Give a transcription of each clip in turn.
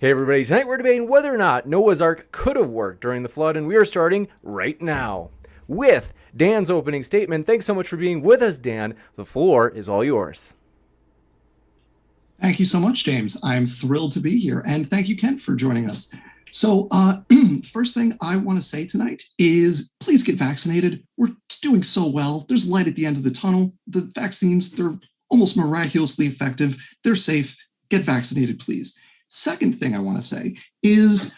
Hey everybody, tonight we're debating whether or not Noah's Ark could have worked during the flood, and we are starting right now with Dan's opening statement. Thanks so much for being with us, Dan. The floor is all yours. Thank you so much, James. I'm thrilled to be here. And thank you, Kent, for joining us. So, first thing I want to say tonight is please get vaccinated. We're doing so well. There's light at the end of the tunnel. The vaccines, they're almost miraculously effective. They're safe. Get vaccinated, please. Second thing I want to say is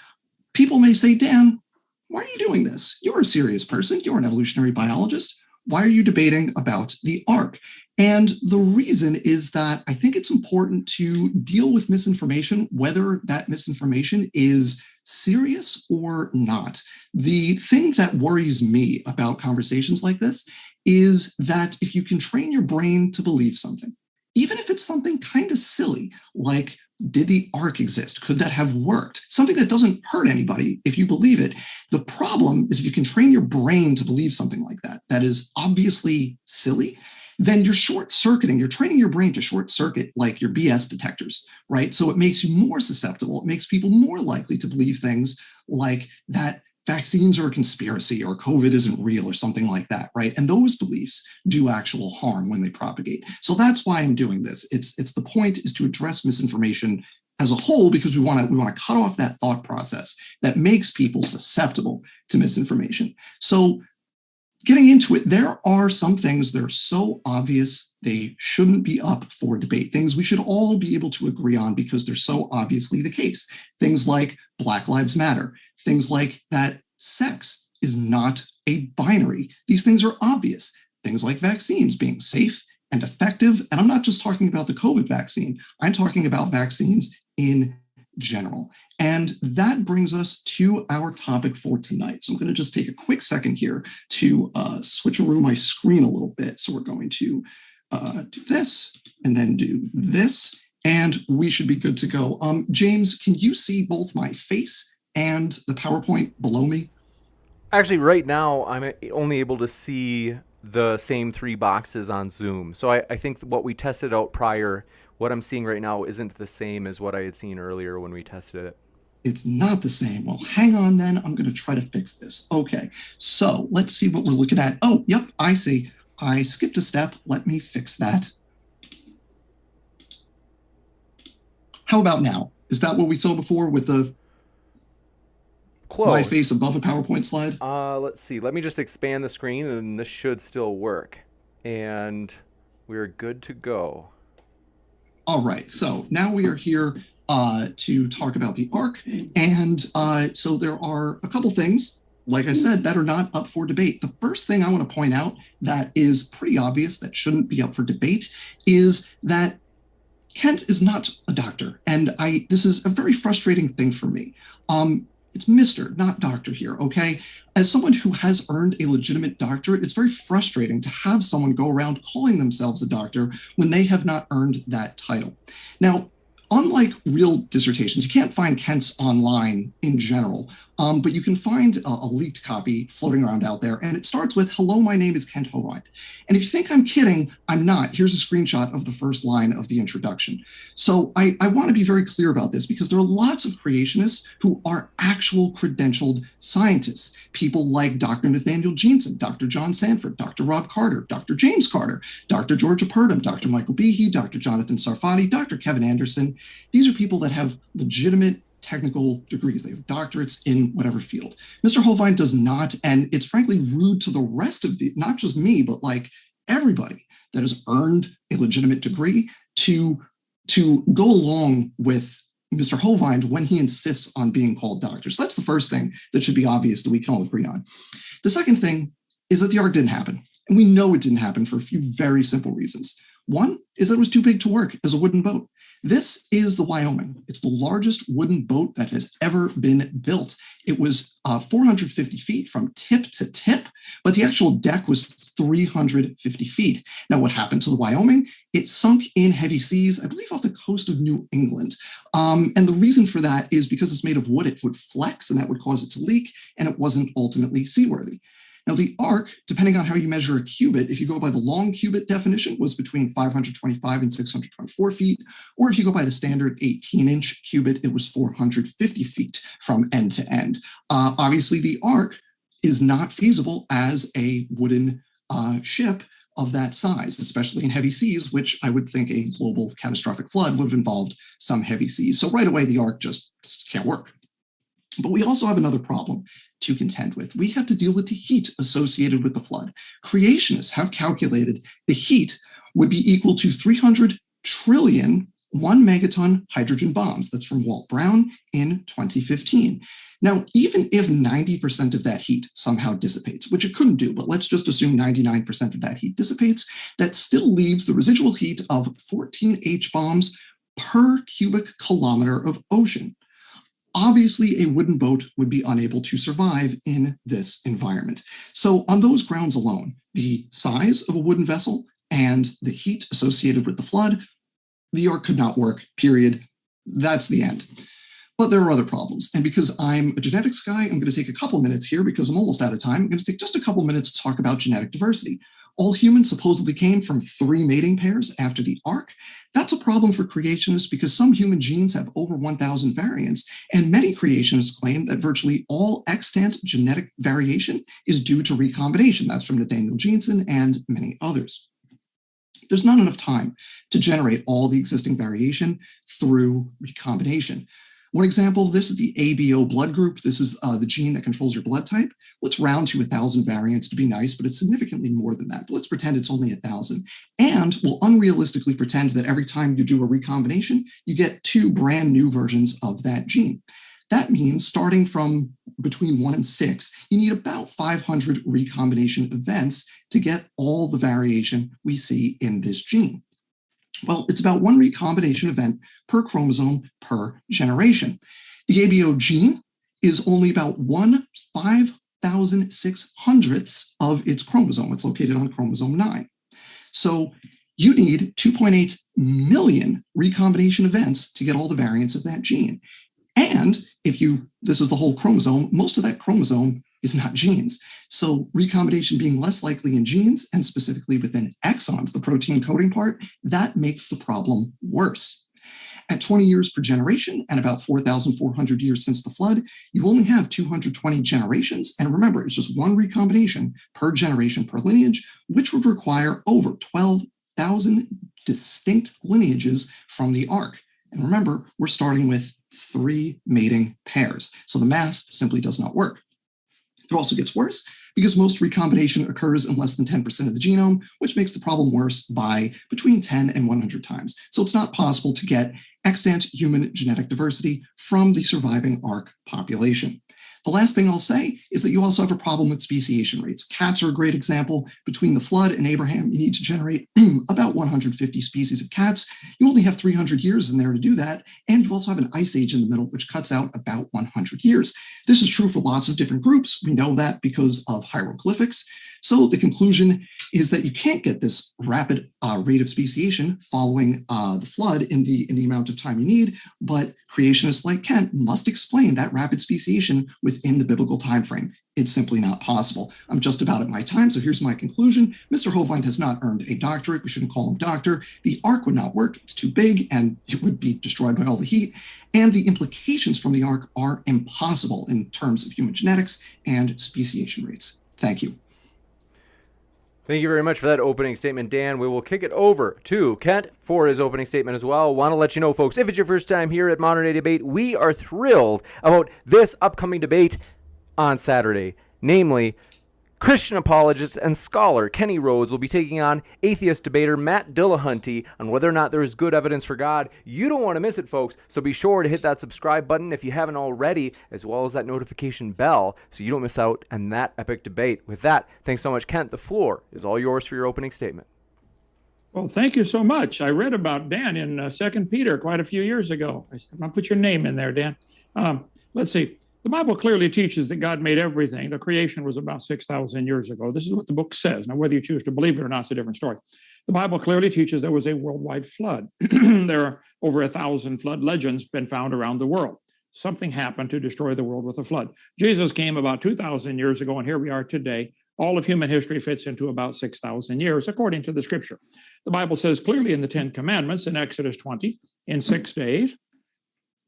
people may say, Dan, why are you doing this? You're a serious person. You're an evolutionary biologist. Why are you debating about the Ark? And the reason is that I think it's important to deal with misinformation, whether that misinformation is serious or not. The thing that worries me about conversations like this is that if you can train your brain to believe something, even if it's something kind of silly, like did the Ark exist? Could that have worked? Something that doesn't hurt anybody if you believe it. The problem is if you can train your brain to believe something like that, that is obviously silly, then you're short-circuiting, you're training your brain to short-circuit like your BS detectors, right? So it makes you more susceptible. It makes people more likely to believe things like that vaccines are a conspiracy or COVID isn't real or something like that, right? And those beliefs do actual harm when they propagate. So that's why I'm doing this. It's the point is to address misinformation as a whole because we want to cut off that thought process that makes people susceptible to misinformation. So getting into it, there are some things that are so obvious they shouldn't be up for debate. Things we should all be able to agree on because they're so obviously the case. Things like Black Lives Matter. Things like that sex is not a binary. These things are obvious. Things like vaccines being safe and effective. And I'm not just talking about the COVID vaccine. I'm talking about vaccines in general. And that brings us to our topic for tonight. So I'm going to just take a quick second here to switch around my screen a little bit. So we're going to do this and then do this, and we should be good to go. James, can you see both my face and the PowerPoint below me? Actually, right now I'm only able to see the same three boxes on Zoom. So I think what we tested out prior, what I'm seeing right now isn't the same as what I had seen earlier when we tested it. It's not the same. Well, hang on then. I'm going to try to fix this. Okay, so let's see what we're looking at. Oh, yep, I see. I skipped a step. Let me fix that. How about now? Is that what we saw before with the my face Close. above a PowerPoint slide? Let's see. Let me just expand the screen and this should still work. And we're good to go. All right, so now we are here to talk about the Ark. And so there are a couple things, like I said, that are not up for debate. The first thing I want to point out that is pretty obvious that shouldn't be up for debate is that Kent is not a doctor. And this is a very frustrating thing for me. It's Mr., not doctor here, okay? As someone who has earned a legitimate doctorate, it's very frustrating to have someone go around calling themselves a doctor when they have not earned that title. Now, unlike real dissertations, you can't find Kent's online in general, but you can find a leaked copy floating around out there, and it starts with, "Hello, my name is Kent Hovind." And if you think I'm kidding, I'm not. Here's a screenshot of the first line of the introduction. So I want to be very clear about this because there are lots of creationists who are actual credentialed scientists. People like Dr. Nathaniel Jeanson, Dr. John Sanford, Dr. Rob Carter, Dr. James Carter, Dr. Georgia Purdom, Dr. Michael Behe, Dr. Jonathan Sarfati, Dr. Kevin Anderson. These are people that have legitimate technical degrees. They have doctorates in whatever field. Mr. Hovind does not, and it's frankly rude to the rest of the, not just me, but like everybody that has earned a legitimate degree to go along with Mr. Hovind when he insists on being called doctor. So that's the first thing that should be obvious that we can all agree on. The second thing is that the Ark didn't happen. And we know it didn't happen for a few very simple reasons. One is that it was too big to work as a wooden boat. This is the Wyoming. It's the largest wooden boat that has ever been built. It was 450 feet from tip to tip, but the actual deck was 350 feet. Now, what happened to the Wyoming? It sunk in heavy seas, I believe off the coast of New England. And the reason for that is because it's made of wood, it would flex and that would cause it to leak, and it wasn't ultimately seaworthy. Now, the ark, depending on how you measure a cubit, if you go by the long cubit definition, was between 525 and 624 feet, or if you go by the standard 18-inch cubit, it was 450 feet from end to end. Obviously, the ark is not feasible as a wooden ship of that size, especially in heavy seas, which I would think a global catastrophic flood would have involved some heavy seas. So right away, the ark just can't work. But we also have another problem to contend with. We have to deal with the heat associated with the flood. Creationists have calculated the heat would be equal to 300 trillion 1 megaton hydrogen bombs. That's from Walt Brown in 2015. Now, even if 90% of that heat somehow dissipates, which it couldn't do, but let's just assume 99% of that heat dissipates, that still leaves the residual heat of 14 H bombs per cubic kilometer of ocean. Obviously, a wooden boat would be unable to survive in this environment. So on those grounds alone, the size of a wooden vessel and the heat associated with the flood, the ark could not work, period. That's the end. But there are other problems. And because I'm a genetics guy, I'm going to take a couple minutes here because I'm almost out of time. I'm going to take just a couple minutes to talk about genetic diversity. All humans supposedly came from 3 mating pairs after the ark. That's a problem for creationists because some human genes have over 1,000 variants, and many creationists claim that virtually all extant genetic variation is due to recombination. That's from Nathaniel Jeanson and many others. There's not enough time to generate all the existing variation through recombination. One example of this is the ABO blood group. This is the gene that controls your blood type. Let's round to 1,000 variants to be nice, but it's significantly more than that. But let's pretend it's only 1,000. And we'll unrealistically pretend that every time you do a recombination, you get 2 brand new versions of that gene. That means starting from between 1 and 6, you need about 500 recombination events to get all the variation we see in this gene. Well, it's about 1 recombination event per chromosome per generation. The ABO gene is only about 1/5,600th of its chromosome. It's located on chromosome 9. So you need 2.8 million recombination events to get all the variants of that gene. And this is the whole chromosome, most of that chromosome is not genes. So recombination being less likely in genes, and specifically within exons, the protein coding part, that makes the problem worse. At 20 years per generation and about 4,400 years since the flood, you only have 220 generations. And remember, it's just 1 recombination per generation per lineage, which would require over 12,000 distinct lineages from the ark. And remember, we're starting with 3 mating pairs. So the math simply does not work. It also gets worse because most recombination occurs in less than 10% of the genome, which makes the problem worse by between 10 and 100 times. So it's not possible to get extant human genetic diversity from the surviving ark population. The last thing I'll say is that you also have a problem with speciation rates. Cats are a great example. Between the flood and Abraham, you need to generate about 150 species of cats. You only have 300 years in there to do that. And you also have an ice age in the middle, which cuts out about 100 years. This is true for lots of different groups. We know that because of hieroglyphics. So the conclusion is that you can't get this rapid rate of speciation following the flood in the amount of time you need, but creationists like Kent must explain that rapid speciation within the biblical time frame. It's simply not possible. I'm just about at my time, so here's my conclusion. Mr. Hovind has not earned a doctorate. We shouldn't call him doctor. The ark would not work. It's too big, and it would be destroyed by all the heat. And the implications from the ark are impossible in terms of human genetics and speciation rates. Thank you. Thank you very much for that opening statement, Dan. We will kick it over to Kent for his opening statement as well. Want to let you know, folks, if it's your first time here at Modern Day Debate, we are thrilled about this upcoming debate on Saturday. Namely, Christian apologist and scholar Kenny Rhodes will be taking on atheist debater Matt Dillahunty on whether or not there is good evidence for God. You don't want to miss it, folks, so be sure to hit that subscribe button if you haven't already, as well as that notification bell, so you don't miss out on that epic debate. With that, thanks so much, Kent. The floor is all yours for your opening statement. Well, thank you so much. I read about Dan in 2 Peter quite a few years ago. I'll put your name in there, Dan. Let's see. The Bible clearly teaches that God made everything. The creation was about 6,000 years ago. This is what the book says. Now, whether you choose to believe it or not is a different story. The Bible clearly teaches there was a worldwide flood. There are over 1,000 flood legends been found around the world. Something happened to destroy the world with a flood. Jesus came about 2,000 years ago, and here we are today. All of human history fits into about 6,000 years, according to the scripture. The Bible says clearly in the 10 Commandments in Exodus 20, in 6 days,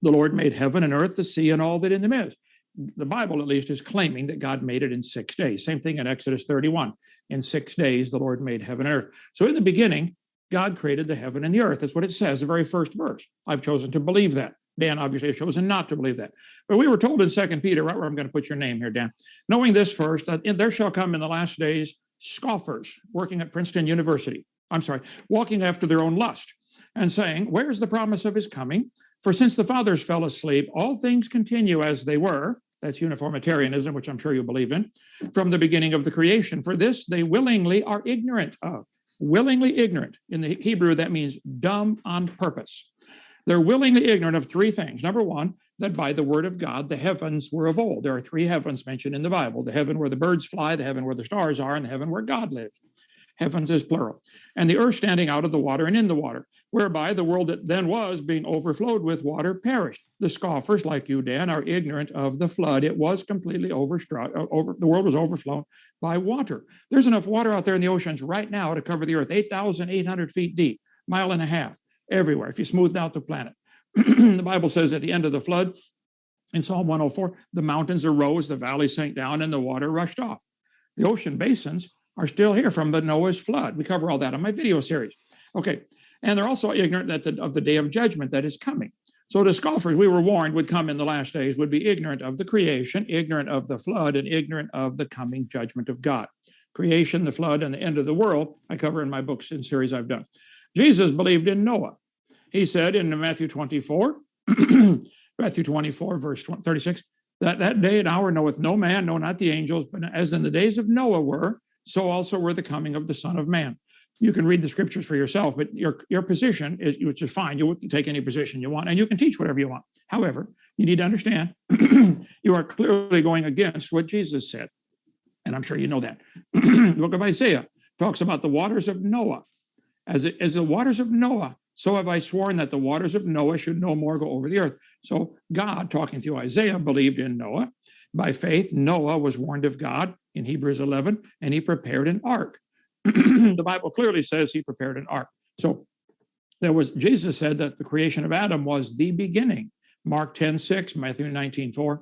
the Lord made heaven and earth, the sea, and all that in them is. The Bible, at least, is claiming that God made it in 6 days. Same thing in Exodus 31. In 6 days, the Lord made heaven and earth. So in the beginning, God created the heaven and the earth. That's what it says, the very first verse. I've chosen to believe that. Dan obviously has chosen not to believe that. But we were told in 2 Peter, right where I'm going to put your name here, Dan, knowing this first, that there shall come in the last days scoffers working at Princeton University. Walking after their own lust and saying, where is the promise of his coming? For since the fathers fell asleep, all things continue as they were. That's uniformitarianism, which I'm sure you believe in, from the beginning of the creation. For this they willingly are ignorant of. Willingly ignorant. In the Hebrew, that means dumb on purpose. They're willingly ignorant of 3 things. Number 1, that by the word of God, the heavens were of old. There are 3 heavens mentioned in the Bible: the heaven where the birds fly, the heaven where the stars are, and the heaven where God lives. Heavens is plural. And the earth standing out of the water and in the water, whereby the world that then was, being overflowed with water, perished. The scoffers, like you, Dan, are ignorant of the flood. It was completely the world was overflown by water. There's enough water out there in the oceans right now to cover the earth, 8,800 feet deep, 1.5 miles, everywhere, if you smoothed out the planet. The Bible says at the end of the flood, in Psalm 104, the mountains arose, the valleys sank down, and the water rushed off. The ocean basins are still here from the Noah's flood. We cover all that on my video series. Okay, and they're also ignorant of the day of judgment that is coming. So the scoffers we were warned would come in the last days would be ignorant of the creation, ignorant of the flood, and ignorant of the coming judgment of God. Creation, the flood, and the end of the world, I cover in my books and series I've done. Jesus believed in Noah. He said in Matthew 24, Matthew 24, verse 36, that day and hour knoweth no man, no, not the angels, but as in the days of Noah were, so also were the coming of the Son of Man. You can read the scriptures for yourself, but your position is, which is fine. You can take any position you want, and you can teach whatever you want. However, you need to understand you are clearly going against what Jesus said, and I'm sure you know that. The book of Isaiah talks about the waters of Noah. As the waters of Noah, so have I sworn that the waters of Noah should no more go over the earth. So God, talking through Isaiah, believed in Noah. By faith, Noah was warned of God in Hebrews 11, and he prepared an ark. The Bible clearly says he prepared an ark. So Jesus said that the creation of Adam was the beginning. Mark 10:6, Matthew 19:4.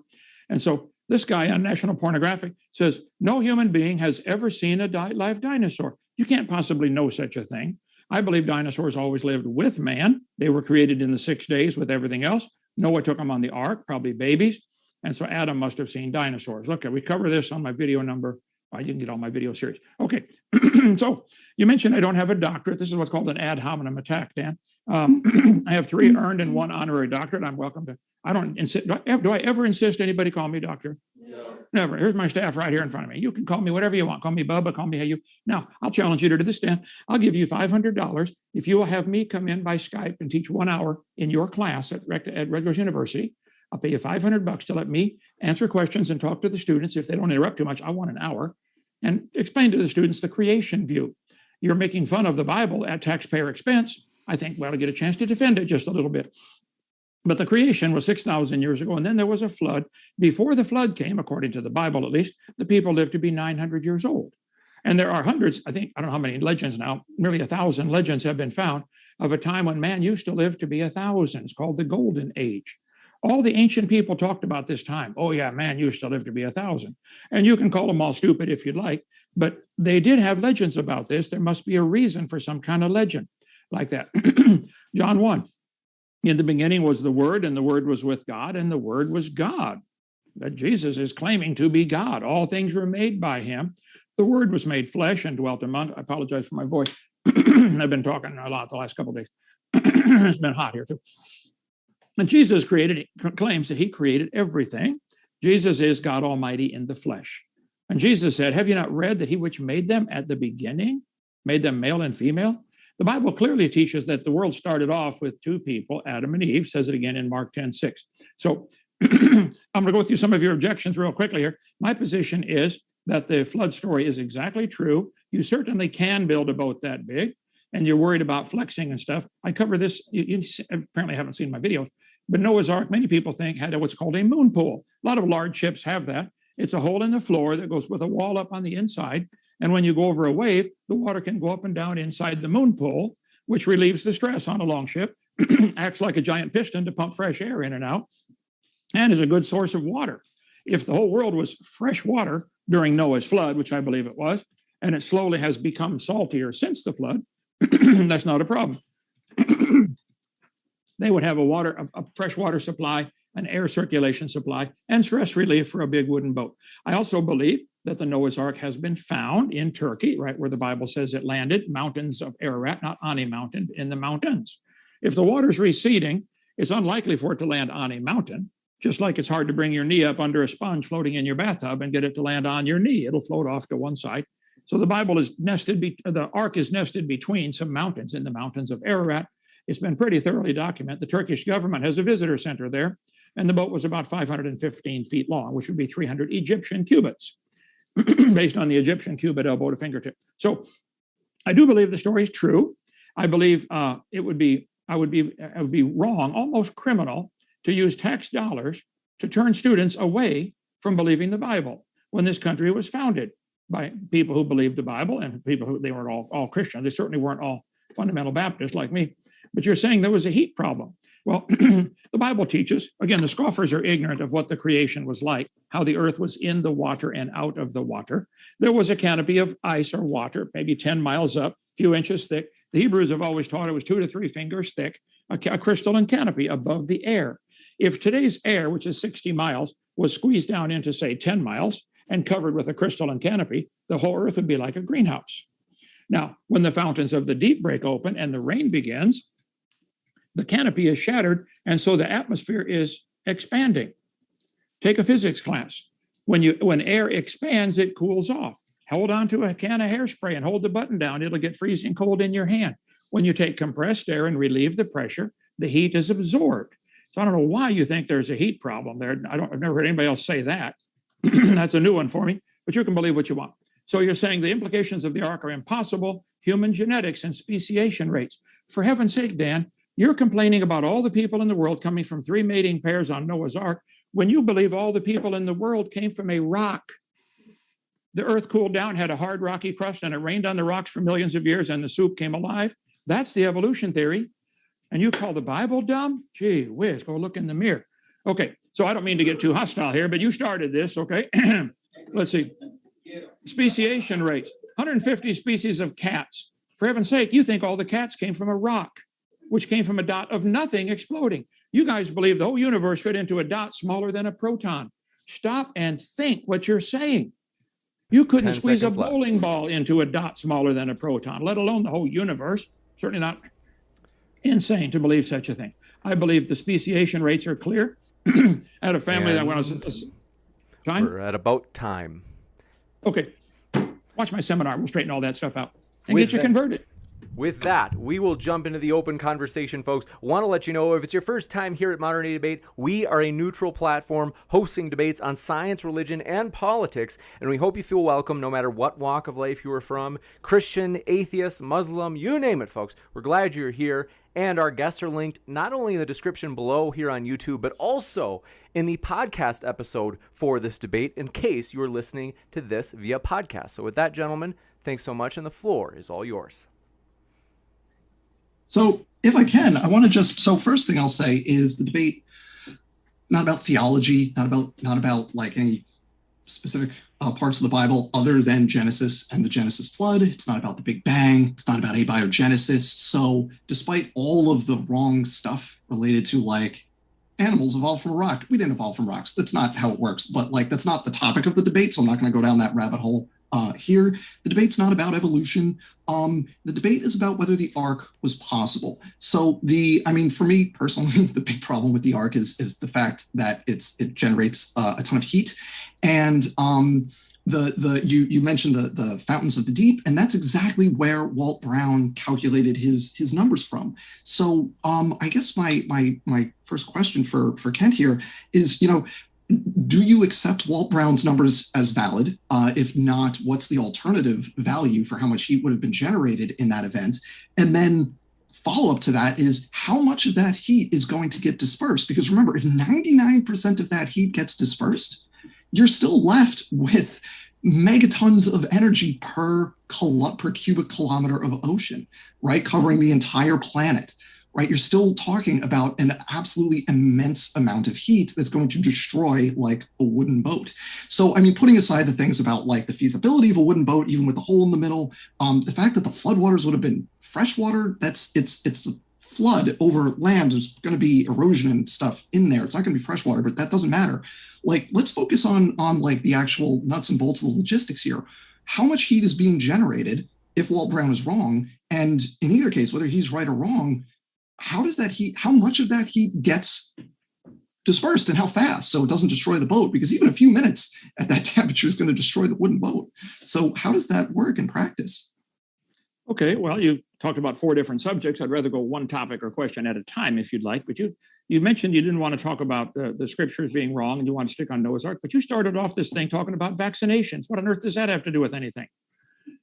And so this guy on National Pornographic says, no human being has ever seen a live dinosaur. You can't possibly know such a thing. I believe dinosaurs always lived with man. They were created in the 6 days with everything else. Noah took them on the ark, probably babies. And so Adam must have seen dinosaurs. Look, we cover this on my video number. I didn't get all my video series. Okay, so you mentioned I don't have a doctorate. This is what's called an ad hominem attack, Dan. I have 3 earned and 1 honorary doctorate. I'm welcome to. I don't insist. Do I ever insist anybody call me doctor? No. Never. Here's my staff right here in front of me. You can call me whatever you want. Call me Bubba. Call me Hey You. Now, I'll challenge you to do this, Dan. I'll give you $500 if you will have me come in by Skype and teach 1 hour in your class at Rutgers University. I'll pay you $500 to let me answer questions and talk to the students. If they don't interrupt too much, I want an hour. And explain to the students the creation view. You're making fun of the Bible at taxpayer expense. I think we ought to get a chance to defend it just a little bit. But the creation was 6,000 years ago, and then there was a flood. Before the flood came, according to the Bible at least, the people lived to be 900 years old. And there are hundreds, I don't know how many legends now, nearly 1,000 legends have been found of a time when man used to live to be 1,000. It's called the Golden Age. All the ancient people talked about this time. Oh yeah, man used to live to be 1,000. And you can call them all stupid if you'd like, but they did have legends about this. There must be a reason for some kind of legend like that. John 1, in the beginning was the Word, and the Word was with God, and the Word was God. That Jesus is claiming to be God. All things were made by him. The Word was made flesh and dwelt among. I apologize for my voice. I've been talking a lot the last couple of days. It's been hot here too. And Jesus claims that he created everything. Jesus is God Almighty in the flesh. And Jesus said, have you not read that he which made them at the beginning, made them male and female? The Bible clearly teaches that the world started off with 2 people, Adam and Eve, says it again in Mark 10:6. So I'm going to go through some of your objections real quickly here. My position is that the flood story is exactly true. You certainly can build a boat that big, and you're worried about flexing and stuff. I cover this. You apparently haven't seen my videos, but Noah's Ark, many people think, had what's called a moon pool. A lot of large ships have that. It's a hole in the floor that goes with a wall up on the inside. And when you go over a wave, the water can go up and down inside the moon pool, which relieves the stress on a longship, acts like a giant piston to pump fresh air in and out, and is a good source of water. If the whole world was fresh water during Noah's flood, which I believe it was, and it slowly has become saltier since the flood, that's not a problem. They would have a fresh water supply, an air circulation supply, and stress relief for a big wooden boat. I also believe that the Noah's Ark has been found in Turkey, right where the Bible says it landed, mountains of Ararat, not on a mountain, in the mountains. If the water's receding, it's unlikely for it to land on a mountain, just like it's hard to bring your knee up under a sponge floating in your bathtub and get it to land on your knee. It'll float off to one side. So the Bible is the Ark is nested between some mountains, in the mountains of Ararat. It's been pretty thoroughly documented. The Turkish government has a visitor center there, and the boat was about 515 feet long, which would be 300 Egyptian cubits, based on the Egyptian cubit, elbow to fingertip. So I do believe the story is true. I believe it would be wrong, almost criminal, to use tax dollars to turn students away from believing the Bible when this country was founded by people who believed the Bible and people who, they weren't all Christians. They certainly weren't all fundamental Baptists like me. But you're saying there was a heat problem. Well, the Bible teaches, again, the scoffers are ignorant of what the creation was like, how the earth was in the water and out of the water. There was a canopy of ice or water, maybe 10 miles up, a few inches thick. The Hebrews have always taught it was 2 to 3 fingers thick, a crystalline canopy above the air. If today's air, which is 60 miles, was squeezed down into, say, 10 miles and covered with a crystalline canopy, the whole earth would be like a greenhouse. Now, when the fountains of the deep break open and the rain begins, the canopy is shattered, and so the atmosphere is expanding. Take a physics class. When air expands, it cools off. Hold on to a can of hairspray and hold the button down. It'll get freezing cold in your hand. When you take compressed air and relieve the pressure, the heat is absorbed. So I don't know why you think there's a heat problem there. I've never heard anybody else say that. That's a new one for me, but you can believe what you want. So you're saying the implications of the Ark are impossible, human genetics and speciation rates. For heaven's sake, Dan, you're complaining about all the people in the world coming from 3 mating pairs on Noah's Ark when you believe all the people in the world came from a rock. The earth cooled down, had a hard rocky crust, and it rained on the rocks for millions of years, and the soup came alive. That's the evolution theory. And you call the Bible dumb? Gee whiz, go look in the mirror. Okay, so I don't mean to get too hostile here, but you started this, okay? Let's see. Speciation rates, 150 species of cats. For heaven's sake, you think all the cats came from a rock, which came from a dot of nothing exploding. You guys believe the whole universe fit into a dot smaller than a proton. Stop and think what you're saying. You couldn't squeeze a bowling ball into a dot smaller than a proton, let alone the whole universe. Certainly not insane to believe such a thing. I believe the speciation rates are clear. I had a family that when I was time. We're at about time. Okay, watch my seminar. We'll straighten all that stuff out and get you converted. With that, we will jump into the open conversation, folks. Want to let you know, if it's your first time here at Modern Day Debate, we are a neutral platform hosting debates on science, religion, and politics, and we hope you feel welcome no matter what walk of life you are from. Christian, atheist, Muslim, you name it, folks. We're glad you're here, and our guests are linked not only in the description below here on YouTube, but also in the podcast episode for this debate in case you are listening to this via podcast. So with that, gentlemen, thanks so much, and the floor is all yours. So if I can, I want to so first thing I'll say is the debate, not about theology, not about like any specific parts of the Bible other than Genesis and the Genesis flood. It's not about the Big Bang. It's not about abiogenesis. So despite all of the wrong stuff related to like animals evolved from a rock, we didn't evolve from rocks. That's not how it works. But like, that's not the topic of the debate. So I'm not going to go down that rabbit hole here. The debate's not about evolution. The debate is about whether the Ark was possible. So for me personally, the big problem with the Ark is the fact that it generates a ton of heat. And you mentioned the fountains of the deep, and that's exactly where Walt Brown calculated his numbers from. So I guess my first question for Kent here is, do you accept Walt Brown's numbers as valid? If not, what's the alternative value for how much heat would have been generated in that event? And then follow-up to that is, how much of that heat is going to get dispersed? Because remember, if 99% of that heat gets dispersed, you're still left with megatons of energy per cubic kilometer of ocean, right? Covering the entire planet, right? You're still talking about an absolutely immense amount of heat that's going to destroy like a wooden boat. So, I mean, putting aside the things about like the feasibility of a wooden boat, even with the hole in the middle, the fact that the floodwaters would have been freshwater, it's a flood over land. There's going to be erosion and stuff in there. It's not going to be freshwater, but that doesn't matter. Like, let's focus on like the actual nuts and bolts of the logistics here. How much heat is being generated if Walt Brown is wrong? And in either case, whether he's right or wrong, how much of that heat gets dispersed and how fast, so it doesn't destroy the boat? Because even a few minutes at that temperature is going to destroy the wooden boat. So how does that work in practice? Okay, well, you've talked about 4 different subjects. I'd rather go one topic or question at a time if you'd like, but you mentioned you didn't want to talk about the scriptures being wrong and you want to stick on Noah's Ark, but you started off this thing talking about vaccinations. What on earth does that have to do with anything?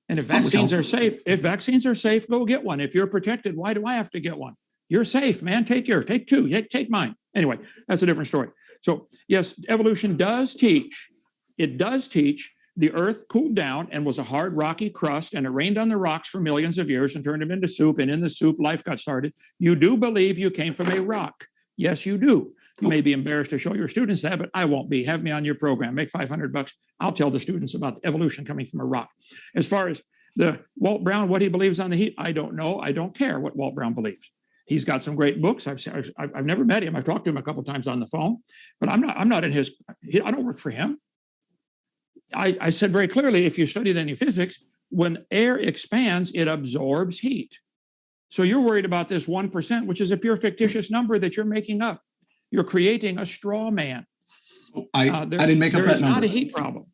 And if vaccines are safe, go get one. If you're protected, why do I have to get one? You're safe, man. Take 2. Take mine. Anyway, that's a different story. So yes, evolution does teach. It does teach the earth cooled down and was a hard, rocky crust, and it rained on the rocks for millions of years and turned them into soup, and in the soup, life got started. You do believe you came from a rock. Yes, you do. You may be embarrassed to show your students that, but I won't be. Have me on your program. Make $500. I'll tell the students about evolution coming from a rock. As far as the Walt Brown, what he believes on the heat, I don't know. I don't care what Walt Brown believes. He's got some great books. I've never met him. I've talked to him a couple of times on the phone, but I'm not in his. I don't work for him. I said very clearly, if you studied any physics, when air expands, it absorbs heat. So you're worried about this 1%, which is a pure fictitious number that you're making up. You're creating a straw man. I didn't make up that number. There's not a heat problem.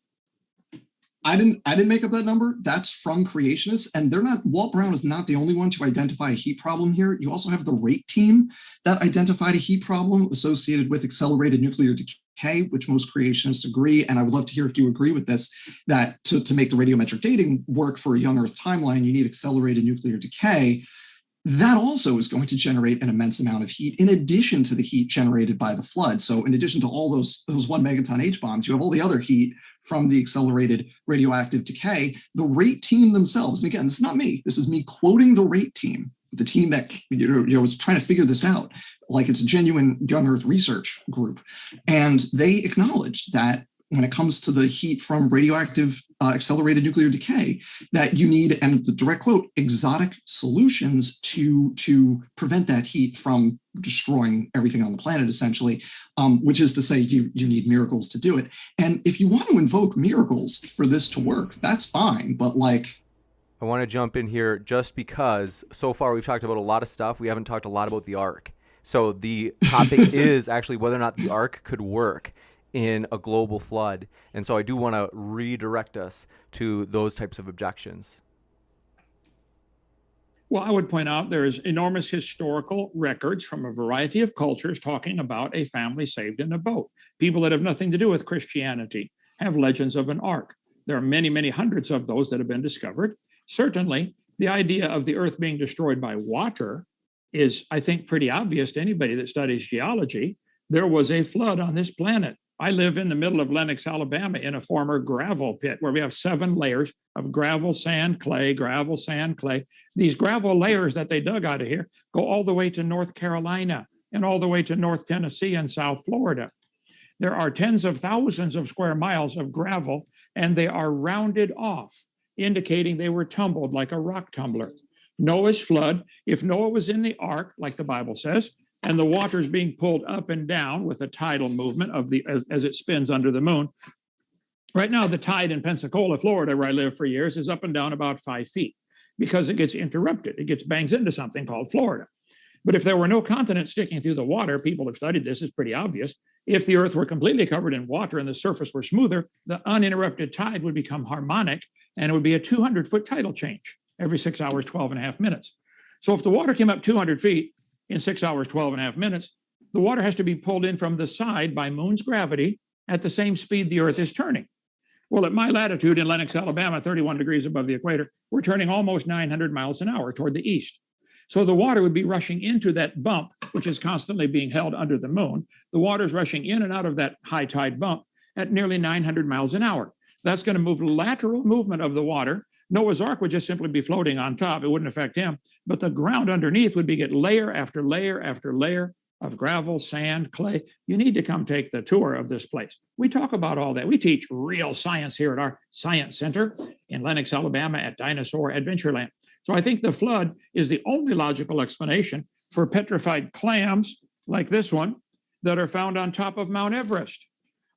I didn't make up that number. That's from creationists, and Walt Brown is not the only one to identify a heat problem here. You also have the rate team that identified a heat problem associated with accelerated nuclear decay, which most creationists agree. And I would love to hear if you agree with this, that to make the radiometric dating work for a young Earth timeline, you need accelerated nuclear decay. That also is going to generate an immense amount of heat in addition to the heat generated by the flood. So in addition to all those 1 megaton H-bombs, you have all the other heat from the accelerated radioactive decay. The rate team themselves, and again, this is not me, this is me quoting the rate team, the team that was trying to figure this out, like it's a genuine young Earth research group. And they acknowledged that when it comes to the heat from radioactive accelerated nuclear decay, that you need, and the direct quote, exotic solutions to prevent that heat from destroying everything on the planet, essentially, which is to say you need miracles to do it. And if you want to invoke miracles for this to work, that's fine. But like, I want to jump in here just because so far we've talked about a lot of stuff. We haven't talked a lot about the Ark. So the topic is actually whether or not the Ark could work in a global flood. And so I do want to redirect us to those types of objections. Well, I would point out there's enormous historical records from a variety of cultures talking about a family saved in a boat. People that have nothing to do with Christianity have legends of an ark. There are many, many hundreds of those that have been discovered. Certainly, the idea of the earth being destroyed by water is, I think, pretty obvious to anybody that studies geology. There was a flood on this planet. I live in the middle of Lenox, Alabama, in a former gravel pit where we have 7 layers of gravel, sand, clay, gravel, sand, clay. These gravel layers that they dug out of here go all the way to North Carolina and all the way to North Tennessee and South Florida. There are tens of thousands of square miles of gravel, and they are rounded off, indicating they were tumbled like a rock tumbler. Noah's flood, if Noah was in the ark, like the Bible says, and the water's being pulled up and down with a tidal movement of as it spins under the moon. Right now, the tide in Pensacola, Florida, where I lived for years, is up and down about 5 feet because it gets interrupted. It bangs into something called Florida. But if there were no continent sticking through the water, people have studied this, it's pretty obvious. If the earth were completely covered in water and the surface were smoother, the uninterrupted tide would become harmonic, and it would be a 200-foot tidal change every 6 hours, 12 and a half minutes. So if the water came up 200 feet, in 6 hours, 12 and a half minutes, the water has to be pulled in from the side by moon's gravity at the same speed the earth is turning. Well, at my latitude in Lenox, Alabama, 31 degrees above the equator, we're turning almost 900 miles an hour toward the east. So the water would be rushing into that bump, which is constantly being held under the moon. The water is rushing in and out of that high tide bump, at nearly 900 miles an hour. That's going to move lateral movement of the water. Noah's Ark would just simply be floating on top. It wouldn't affect him. But the ground underneath would be get layer after layer after layer of gravel, sand, clay. You need to come take the tour of this place. We talk about all that. We teach real science here at our Science Center in Lenox, Alabama at Dinosaur Adventureland. So I think the flood is the only logical explanation for petrified clams like this one that are found on top of Mount Everest.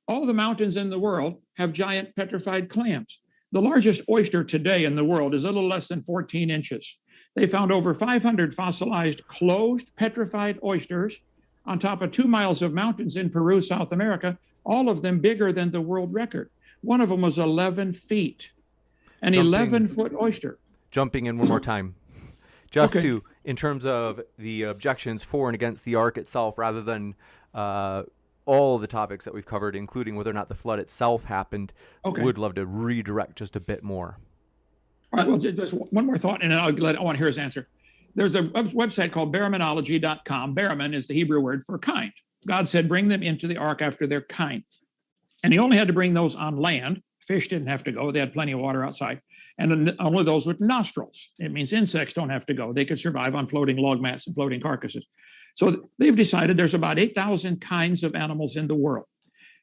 All the mountains in the world have giant petrified clams. The largest oyster today in the world is a little less than 14 inches. They found over 500 fossilized, closed, petrified oysters on top of 2 miles of mountains in Peru, South America, all of them bigger than the world record. One of them was 11 feet, an 11-foot oyster. Jumping in one more time. Just to, in terms of the objections for and against the Ark itself, rather than all of the topics that we've covered, including whether or not the flood itself happened, would love to redirect just a bit more. All right, well, just one more thought, and then I want to hear his answer. There's a website called baraminology.com. Baraman is the Hebrew word for kind. God said, bring them into the ark after their kind. And he only had to bring those on land. Fish didn't have to go. They had plenty of water outside. And only those with nostrils. It means insects don't have to go. They could survive on floating log mats and floating carcasses. So they've decided there's about 8,000 kinds of animals in the world.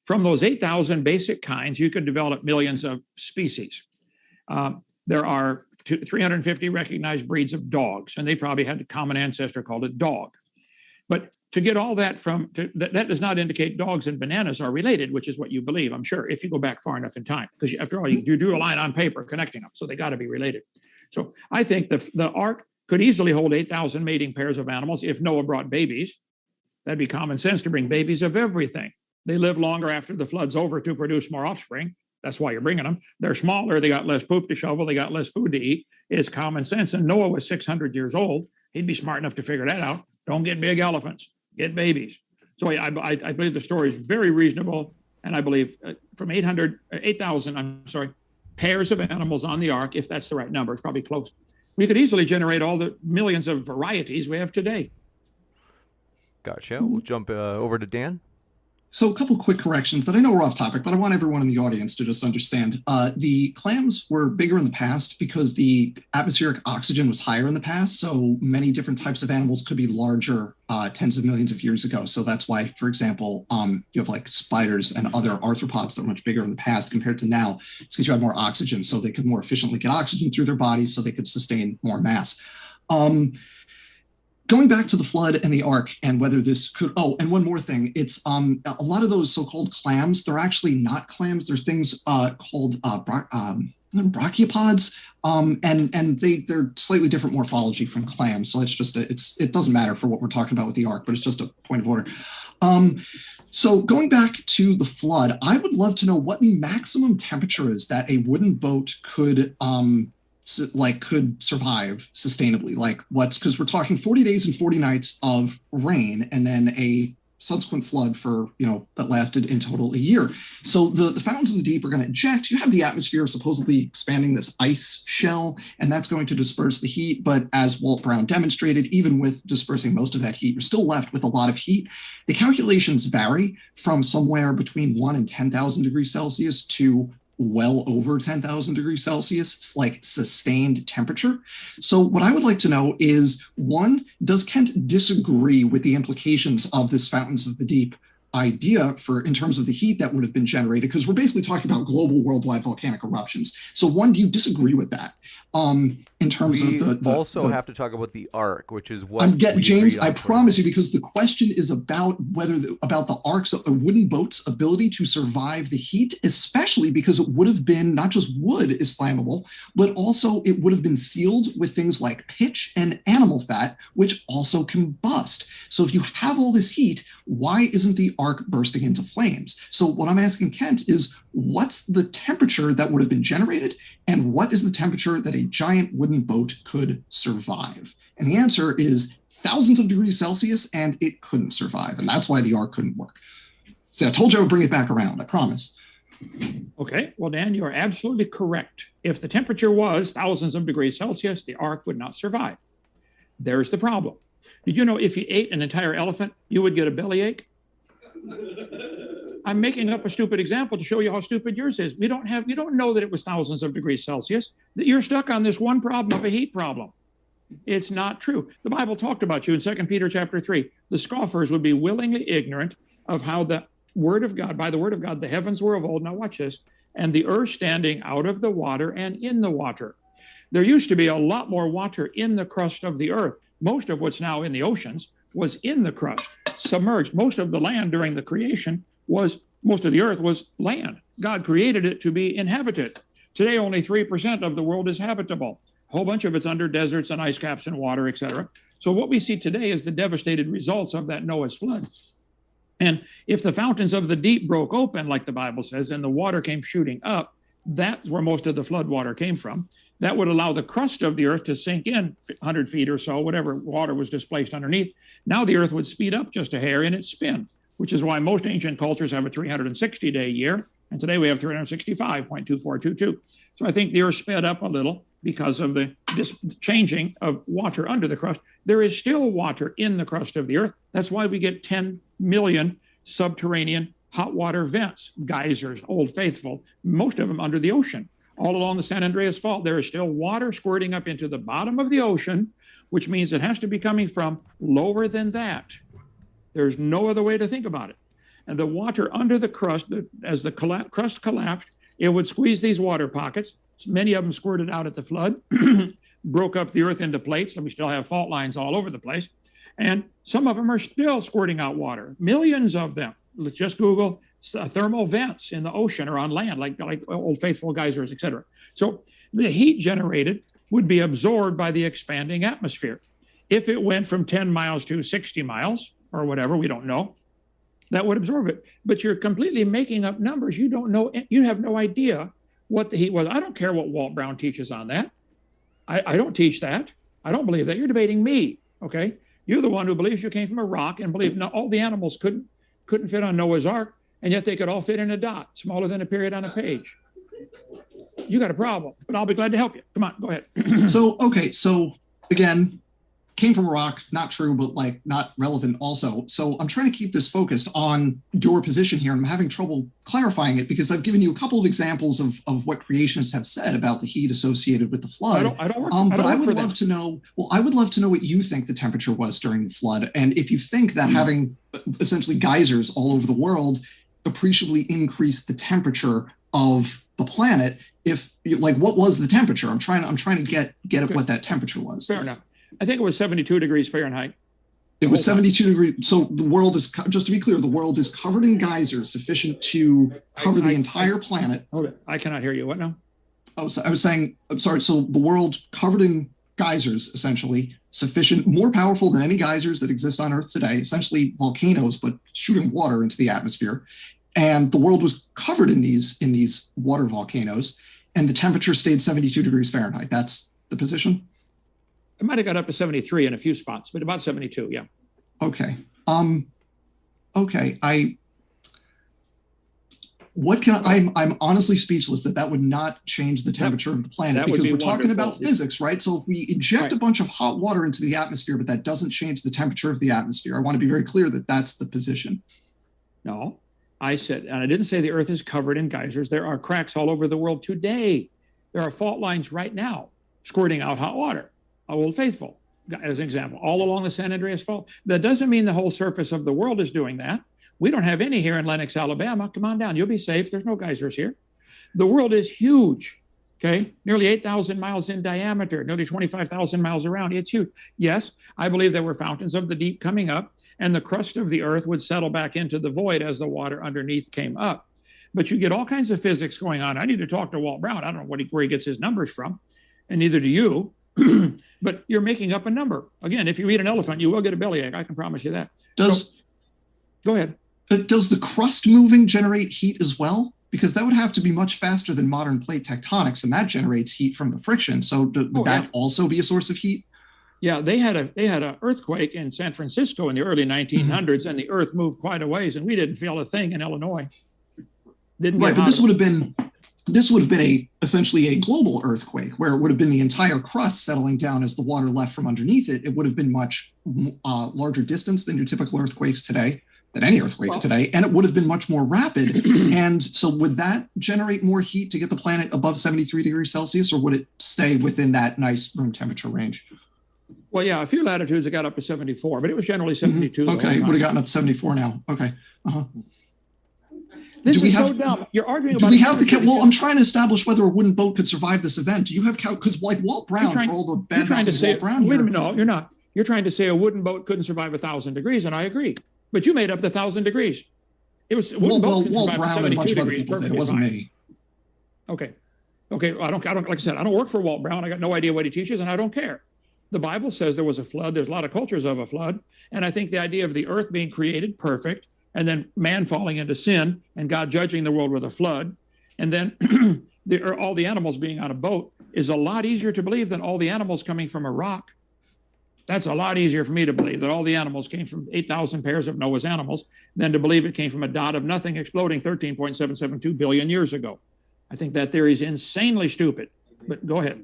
From those 8,000 basic kinds, you could develop millions of species. There are 350 recognized breeds of dogs, and they probably had a common ancestor called a dog. But to get all that that does not indicate dogs and bananas are related, which is what you believe, I'm sure, if you go back far enough in time. Because after all, you drew a line on paper connecting them, so they got to be related. So I think the Ark could easily hold 8,000 mating pairs of animals if Noah brought babies. That'd be common sense to bring babies of everything. They live longer after the flood's over to produce more offspring. That's why you're bringing them. They're smaller. They got less poop to shovel. They got less food to eat. It's common sense. And Noah was 600 years old. He'd be smart enough to figure that out. Don't get big elephants. Get babies. So I believe the story is very reasonable. And I believe from 8,000, pairs of animals on the ark, if that's the right number, it's probably close. We could easily generate all the millions of varieties we have today. Gotcha. We'll jump over to Dan. So a couple quick corrections that I know are off topic, but I want everyone in the audience to just understand. The clams were bigger in the past because the atmospheric oxygen was higher in the past. So many different types of animals could be larger tens of millions of years ago. So that's why, for example, you have like spiders and other arthropods that are much bigger in the past compared to now. It's because you have more oxygen, so they could more efficiently get oxygen through their bodies so they could sustain more mass. Going back to the flood and the ark and whether this could, and one more thing, it's a lot of those so-called clams, they're actually not clams. They're things called brachiopods, and they're slightly different morphology from clams. So it's just, it doesn't matter for what we're talking about with the ark, but it's just a point of order. So going back to the flood, I would love to know what the maximum temperature is that a wooden boat could survive sustainably, because we're talking 40 days and 40 nights of rain and then a subsequent flood for, that lasted in total a year. So the fountains of the deep are going to eject. You have the atmosphere supposedly expanding this ice shell, and that's going to disperse the heat. But as Walt Brown demonstrated, even with dispersing most of that heat, you're still left with a lot of heat. The calculations vary from somewhere between 1 and 10,000 degrees Celsius to well over 10,000 degrees Celsius, like sustained temperature. So what I would like to know is, one, does Kent disagree with the implications of this fountains of the deep idea in terms of the heat that would have been generated? Because we're basically talking about global worldwide volcanic eruptions. So one, do you disagree with that? In terms of the also have to talk about the ark, which is what I'm getting, James, I promise you, because the question is about about the ark's, a wooden boat's ability to survive the heat, especially because it would have been, not just wood is flammable, but also it would have been sealed with things like pitch and animal fat, which also combust. So if you have all this heat, why isn't the ark bursting into flames? So what I'm asking Kent is, what's the temperature that would have been generated, and what is the temperature that a giant wooden boat could survive? And the answer is thousands of degrees Celsius, and it couldn't survive. And that's why the ark couldn't work. So I told you I would bring it back around, I promise. Okay, well, Dan, you are absolutely correct. If the temperature was thousands of degrees Celsius, the ark would not survive. There's the problem. Did you know if you ate an entire elephant, you would get a bellyache? I'm making up a stupid example to show you how stupid yours is. You don't know that it was thousands of degrees Celsius, that you're stuck on this one problem of a heat problem. It's not true. The Bible talked about you in 2 Peter chapter 3. The scoffers would be willingly ignorant of how the word of God, by the word of God, the heavens were of old. Now watch this. And the earth standing out of the water and in the water. There used to be a lot more water in the crust of the earth. Most of what's now in the oceans was in the crust, submerged. Most of the land during the creation most of the earth was land. God created it to be inhabited. Today, only 3% of the world is habitable. A whole bunch of it's under deserts and ice caps and water, etc. So what we see today is the devastated results of that Noah's flood. And if the fountains of the deep broke open, like the Bible says, and the water came shooting up, that's where most of the flood water came from. That would allow the crust of the earth to sink in 100 feet or so, whatever water was displaced underneath. Now the earth would speed up just a hair in its spin, which is why most ancient cultures have a 360-day year. And today we have 365.2422. So I think the earth sped up a little because of this changing of water under the crust. There is still water in the crust of the earth. That's why we get 10 million subterranean hot water vents, geysers, Old Faithful, most of them under the ocean. All along the San Andreas Fault, there is still water squirting up into the bottom of the ocean, which means it has to be coming from lower than that. There's no other way to think about it. And the water under the crust, as the crust collapsed, it would squeeze these water pockets. Many of them squirted out at the flood, broke up the earth into plates, and we still have fault lines all over the place. And some of them are still squirting out water, millions of them. Let's just Google thermal vents in the ocean or on land, like Old Faithful geysers, et cetera. So the heat generated would be absorbed by the expanding atmosphere. If it went from 10 miles to 60 miles or whatever, we don't know, that would absorb it. But you're completely making up numbers. You don't know, you have no idea what the heat was. I don't care what Walt Brown teaches on that. I don't teach that. I don't believe that. You're debating me, okay? You're the one who believes you came from a rock and believe all the animals couldn't fit on Noah's Ark, and yet they could all fit in a dot, smaller than a period on a page. You got a problem, but I'll be glad to help you. Come on, go ahead. So again, came from a rock, not true, but like not relevant also. So I'm trying to keep this focused on your position here. I'm having trouble clarifying it because I've given you a couple of examples of what creationists have said about the heat associated with the flood. But I would love to know, I would love to know what you think the temperature was during the flood. And if you think that having essentially geysers all over the world appreciably increased the temperature of the planet, what was the temperature? I'm trying to get at what that temperature was. Fair enough. I think it was 72 degrees Fahrenheit. It was 72 degrees. So the world is, just to be clear, the world is covered in geysers sufficient to cover the entire planet. Hold it. I cannot hear you. What now? I was saying, I'm sorry. So the world covered in geysers, essentially sufficient, more powerful than any geysers that exist on Earth today, essentially volcanoes, but shooting water into the atmosphere. And the world was covered in these water volcanoes, and the temperature stayed 72 degrees Fahrenheit. That's the position. It might have got up to 73 in a few spots, but about 72, yeah. Okay. Okay. I'm honestly speechless that would not change the temperature of the planet, because we're talking about physics, right? So if we inject a bunch of hot water into the atmosphere, but that doesn't change the temperature of the atmosphere, I want to be very clear that that's the position. No, I said, and I didn't say the Earth is covered in geysers. There are cracks all over the world today. There are fault lines right now squirting out hot water. Old Faithful, as an example, all along the San Andreas Fault. That doesn't mean the whole surface of the world is doing that. We don't have any here in Lenox, Alabama. Come on down. You'll be safe. There's no geysers here. The world is huge, okay? Nearly 8,000 miles in diameter, nearly 25,000 miles around. It's huge. Yes, I believe there were fountains of the deep coming up, and the crust of the earth would settle back into the void as the water underneath came up. But you get all kinds of physics going on. I need to talk to Walt Brown. I don't know where he gets his numbers from, and neither do you. But you're making up a number. Again, if you eat an elephant, you will get a bellyache. I can promise you that. Go ahead. Does the crust moving generate heat as well? Because that would have to be much faster than modern plate tectonics, and that generates heat from the friction. So would that also be a source of heat? Yeah, they had an earthquake in San Francisco in the early 1900s, and the earth moved quite a ways, and we didn't feel a thing in Illinois. Right, but this would have been essentially a global earthquake, where it would have been the entire crust settling down as the water left from underneath it. It would have been much larger distance than your typical earthquakes today, than any earthquakes today, and it would have been much more rapid. And so would that generate more heat to get the planet above 73 degrees Celsius, or would it stay within that nice room temperature range? Well, yeah, a few latitudes it got up to 74, but it was generally 72. Okay, would have gotten up to 74 now. Okay. This is so dumb. You're arguing about. Do we have the? Well, I'm trying to establish whether a wooden boat could survive this event. Do you have because like Walt Brown, for all the bad mouth of Walt Brown here. No, you're not. You're trying to say a wooden boat couldn't survive 1,000 degrees, and I agree. But you made up the 1,000 degrees. It was Walt Brown and a bunch of other people did. It wasn't me. Okay. I don't. Like I said, I don't work for Walt Brown. I got no idea what he teaches, and I don't care. The Bible says there was a flood. There's a lot of cultures of a flood, and I think the idea of the earth being created perfect, and then man falling into sin, and God judging the world with a flood, and then all the animals being on a boat is a lot easier to believe than all the animals coming from a rock. That's a lot easier for me to believe that all the animals came from 8,000 pairs of Noah's animals than to believe it came from a dot of nothing exploding 13.772 billion years ago. I think that theory is insanely stupid, but go ahead.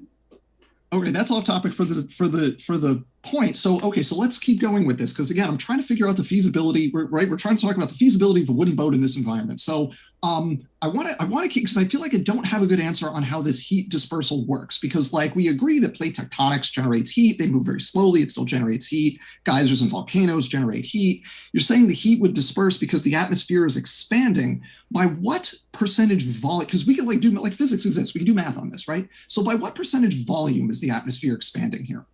Okay, that's off topic for the point. So let's keep going with this, because again, I'm trying to figure out the feasibility. We're trying to talk about the feasibility of a wooden boat in this environment. So I want to keep, because I feel like I don't have a good answer on how this heat dispersal works, because like we agree that plate tectonics generates heat. They move very slowly. It still generates heat. Geysers and volcanoes generate heat. You're saying the heat would disperse because the atmosphere is expanding. By what percentage volume? Because we can do physics exists. We can do math on this, right? So by what percentage volume is the atmosphere expanding here?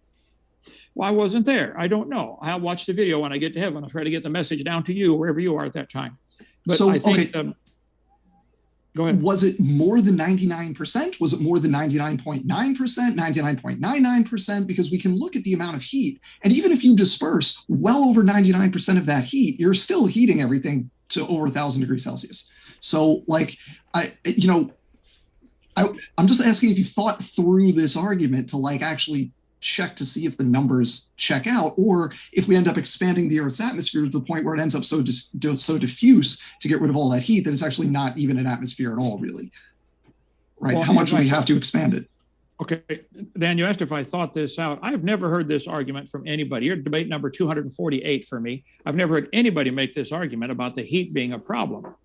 Well, I wasn't there. I don't know. I'll watch the video when I get to heaven. I'll try to get the message down to you, wherever you are at that time. But so, I think, go ahead. Was it more than 99%? Was it more than 99.9%, 99.99%? Because we can look at the amount of heat. And even if you disperse well over 99% of that heat, you're still heating everything to over 1,000 degrees Celsius. So I'm just asking if you thought through this argument to actually check to see if the numbers check out, or if we end up expanding the Earth's atmosphere to the point where it ends up so diffuse to get rid of all that heat that it's actually not even an atmosphere at all, really. Right? Well, how much do we have to expand it? Okay, Dan, you asked if I thought this out. I've never heard this argument from anybody. You're debate number 248 for me. I've never heard anybody make this argument about the heat being a problem.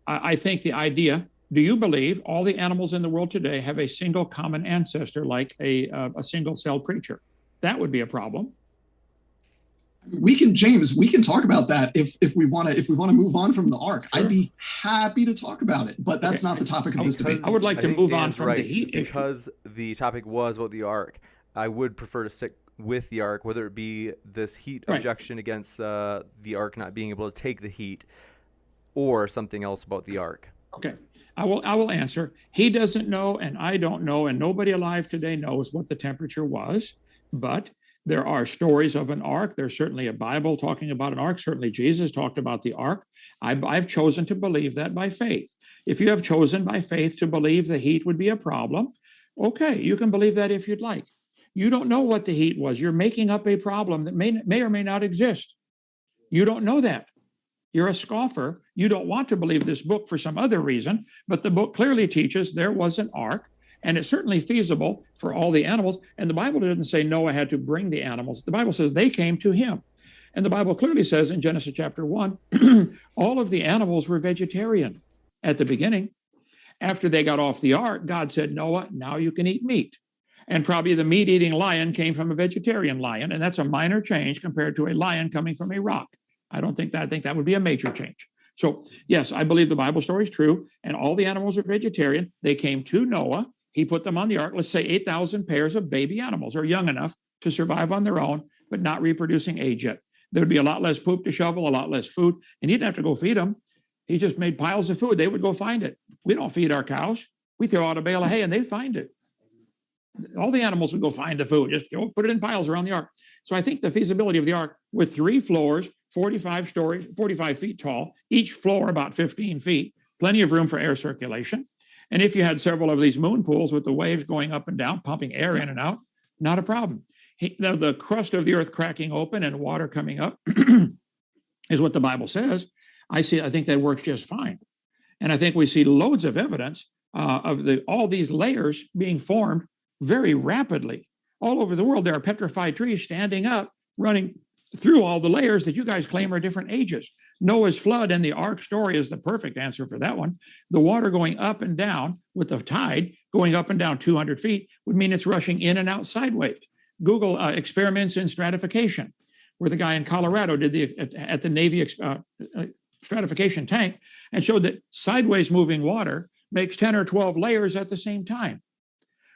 I think the idea, do you believe all the animals in the world today have a single common ancestor, like a single-celled creature? That would be a problem. James, we can talk about that if we want to move on from the Ark. Sure. I'd be happy to talk about it, but that's not the topic of this debate. I would like to move on from the heat issue. Because the topic was about the Ark, I would prefer to stick with the Ark, whether it be this heat objection against the Ark not being able to take the heat, or something else about the Ark. Okay. I will answer. He doesn't know, and I don't know, and nobody alive today knows what the temperature was, but there are stories of an ark. There's certainly a Bible talking about an ark. Certainly Jesus talked about the ark. I've chosen to believe that by faith. If you have chosen by faith to believe the heat would be a problem, okay, you can believe that if you'd like. You don't know what the heat was. You're making up a problem that may or may not exist. You don't know that. You're a scoffer. You don't want to believe this book for some other reason, but the book clearly teaches there was an ark, and it's certainly feasible for all the animals. And the Bible doesn't say Noah had to bring the animals. The Bible says they came to him. And the Bible clearly says in Genesis chapter 1, all of the animals were vegetarian at the beginning. After they got off the ark, God said, Noah, now you can eat meat. And probably the meat-eating lion came from a vegetarian lion, and that's a minor change compared to a lion coming from a rock. I think that would be a major change. So yes, I believe the Bible story is true, and all the animals are vegetarian. They came to Noah. He put them on the ark. Let's say 8,000 pairs of baby animals are young enough to survive on their own, but not reproducing age yet. There'd be a lot less poop to shovel, a lot less food, and he didn't have to go feed them. He just made piles of food. They would go find it. We don't feed our cows. We throw out a bale of hay and they find it. All the animals would go find the food, just put it in piles around the ark. So I think the feasibility of the ark with 3 floors, 45 stories, 45 feet tall, each floor about 15 feet, plenty of room for air circulation. And if you had several of these moon pools with the waves going up and down, pumping air in and out, not a problem. Now, the crust of the earth cracking open and water coming up is what the Bible says. I think that works just fine. And I think we see loads of evidence of all these layers being formed very rapidly. All over the world, there are petrified trees standing up, running through all the layers that you guys claim are different ages. Noah's flood and the Ark story is the perfect answer for that one. The water going up and down with the tide going up and down 200 feet would mean it's rushing in and out sideways. Google experiments in stratification, where the guy in Colorado did at the Navy stratification tank and showed that sideways moving water makes 10 or 12 layers at the same time.